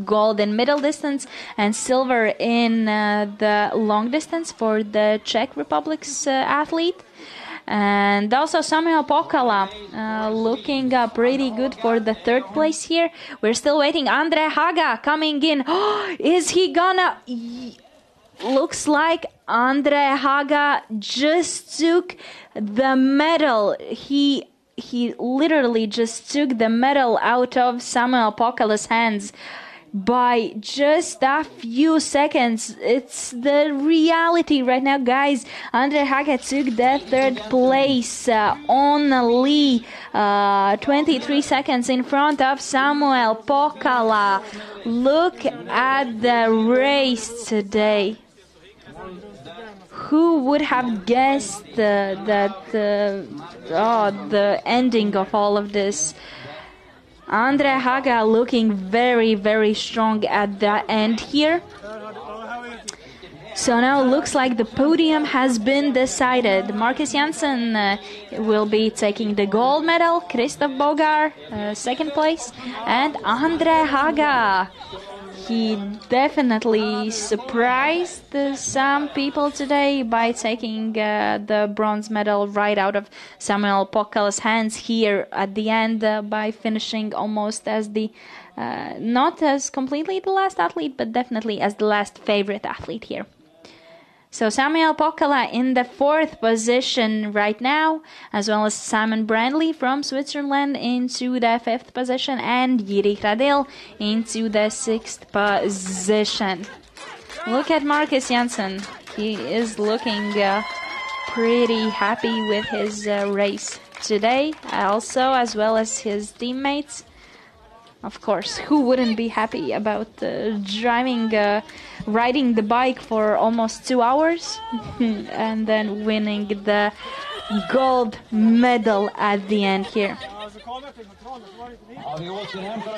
gold in middle distance and silver in the long distance for the Czech Republic's athlete. And also Samuel Pokala looking pretty good for the third place here. We're still waiting. Andre Haga coming in. Is he gonna... Looks like Andre Haga just took the medal. He literally just took the medal out of Samuel Pokala's hands by just a few seconds. It's the reality right now, guys. Andre Haga took the third place only 23 seconds in front of Samuel Pokala. Look at the race today. Who would have guessed that the ending of all of this? Andre Haga looking very strong at the end here. So now it looks like the podium has been decided. Marcus Janssen will be taking the gold medal, Krzysztof Bogar second place, and Andre Haga. He definitely surprised some people today by taking the bronze medal right out of Samuel Pokala's hands here at the end by finishing almost as the, not as completely the last athlete, but definitely as the last favorite athlete here. So Samuel Pokala in the fourth position right now, as well as Simon Brandley from Switzerland into the fifth position, and Jiri Hradil into the sixth position. Look at Marcus Janssen. He is looking pretty happy with his race today, also, as well as his teammates. Of course, who wouldn't be happy about riding the bike for almost 2 hours and then winning the gold medal at the end here.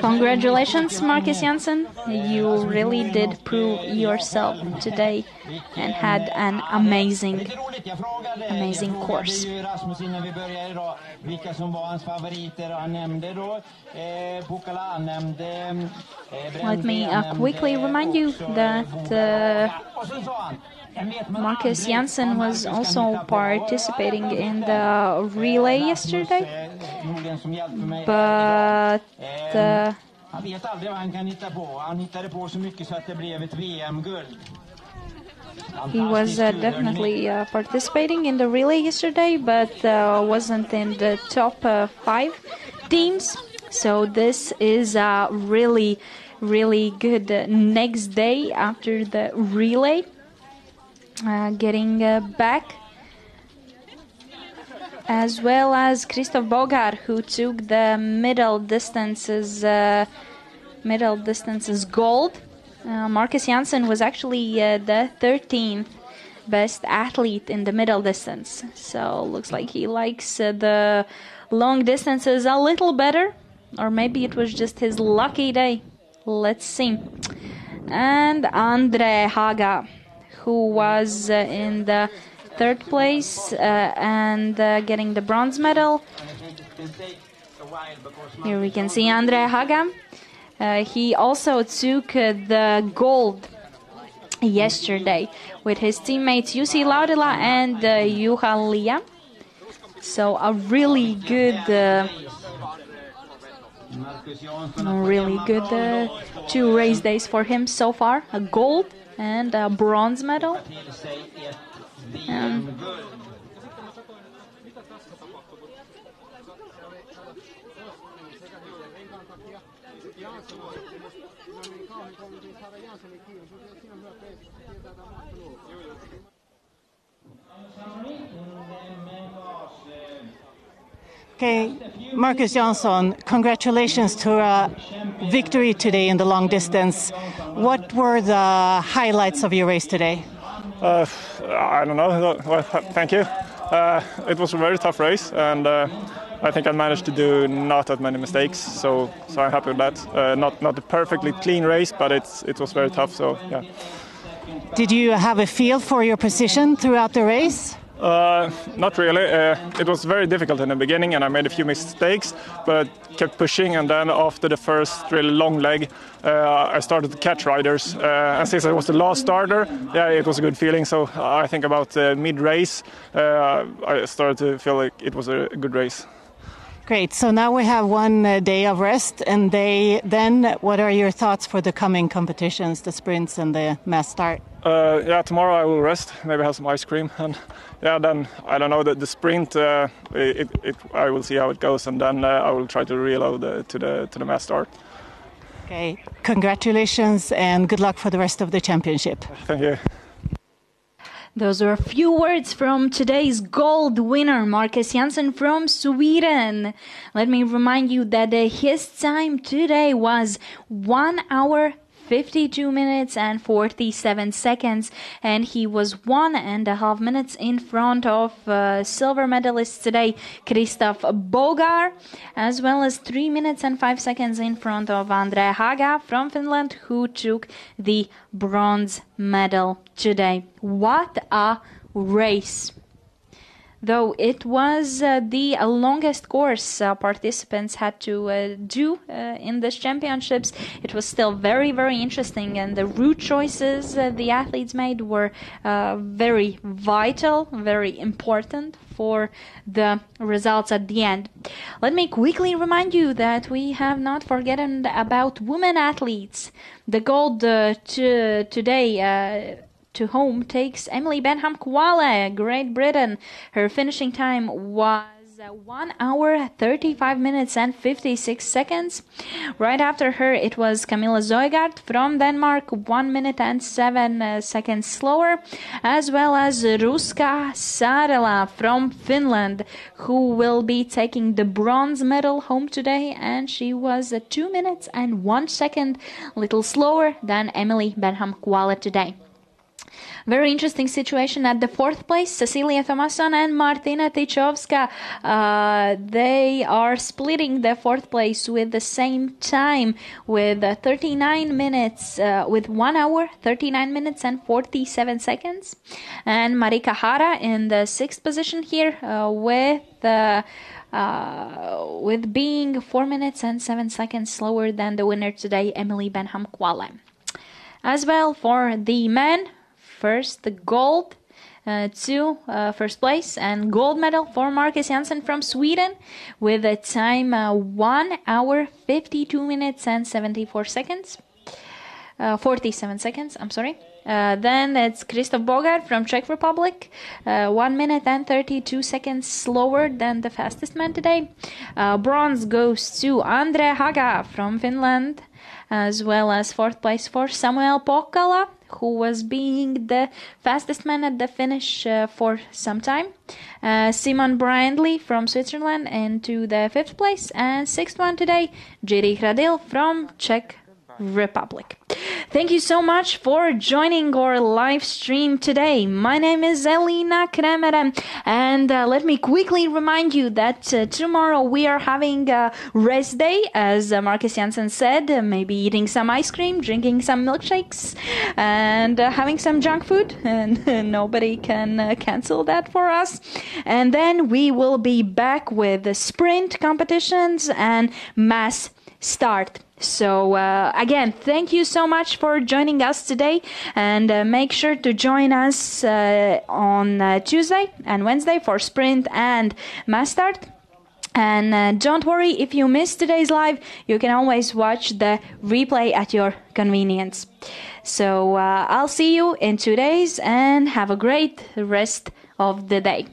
Congratulations, Marcus Janssen. You really did prove yourself today and had an amazing course. Let me quickly remind you that Marcus Janssen was also participating in the relay yesterday, but Han vet aldrig vad han kan hitta på. Han hittade på så mycket så att det blev ett VM-guld. He was definitely participating in the relay yesterday, but wasn't in the top 5 teams. So this is a really, really good next day after the relay. Getting back. As well as Christoph Bogar, who took the middle distances gold. Marcus Janssen was actually the 13th best athlete in the middle distance. So looks like he likes the long distances a little better. Or maybe it was just his lucky day. Let's see. And Andre Haga, who was in the 3rd place and getting the bronze medal. Here we can see Andre Haga. He also took the gold yesterday with his teammates Jussi Laudila and Juha Lia. So a really good 2 race days for him so far. A gold and a bronze medal. Okay, Marcus Jansson, congratulations to a victory today in the long distance. What were the highlights of your race today? I don't know. Well, thank you. It was a very tough race, and I think I managed to do not that many mistakes, so I'm happy with that. Not a perfectly clean race, but it was very tough. So yeah. Did you have a feel for your position throughout the race? Not really. It was very difficult in the beginning, and I made a few mistakes, but kept pushing. And then after the first really long leg, I started to catch riders. And since I was the last starter, yeah, it was a good feeling. So I think about mid-race, I started to feel like it was a good race. Great. So now we have one day of rest, and then what are your thoughts for the coming competitions, the sprints and the mass start? Yeah, tomorrow I will rest, maybe have some ice cream, and yeah, then I don't know the sprint. I will see how it goes, and then I will try to reload to the mass start. Okay, congratulations and good luck for the rest of the championship. Thank you. Those are a few words from today's gold winner, Marcus Janssen from Sweden. Let me remind you that his time today was 1 hour 52 minutes and 47 seconds, and he was 1.5 minutes in front of silver medalist today, Christoph Bogar, as well as 3 minutes and 5 seconds in front of Andre Haga from Finland, who took the bronze medal today. What a race! Though it was the longest course participants had to do in the championships, it was still very, very interesting, and the route choices the athletes made were very vital, very important for the results at the end. Let me quickly remind you that we have not forgotten about women athletes. The gold today to home takes Emily Benham-Kwale, Great Britain. Her finishing time was 1 hour 35 minutes and 56 seconds. Right after her it was Camilla Zoegard from Denmark, 1 minute and 7 seconds slower, as well as Ruska Saarela from Finland, who will be taking the bronze medal home today, and she was 2 minutes and 1 second little slower than Emily Benham-Kwale today. Very interesting situation at the 4th place. Cecilia Thomasson and Martina Tychowska. They are splitting the 4th place with the same time, with 39 minutes, with 1 hour, 39 minutes and 47 seconds. And Marika Hara in the 6th position here with being 4 minutes and 7 seconds slower than the winner today, Emily Benham-Kwale. As well for the men, first the gold to first place, and gold medal for Marcus Janssen from Sweden with a time 1 hour 52 minutes and 74 seconds. 47 seconds, I'm sorry. Then it's Krzysztof Bogart from Czech Republic, 1 minute and 32 seconds slower than the fastest man today. Bronze goes to Andre Haga from Finland, as well as fourth place for Samuel Pokkala, who was being the fastest man at the finish for some time. Simon Brindley from Switzerland into the fifth place, and sixth one today, Jiří Hradil from Czech Republic. Thank you so much for joining our live stream today. My name is Elīna Krēmere, and let me quickly remind you that tomorrow we are having a rest day, as Marcus Janssen said, maybe eating some ice cream, drinking some milkshakes, and having some junk food, and nobody can cancel that for us. And then we will be back with the sprint competitions and mass start. So again, thank you so much for joining us today, and make sure to join us on Tuesday and Wednesday for sprint and mass start. And don't worry, if you missed today's live, you can always watch the replay at your convenience. So I'll see you in 2 days, and have a great rest of the day.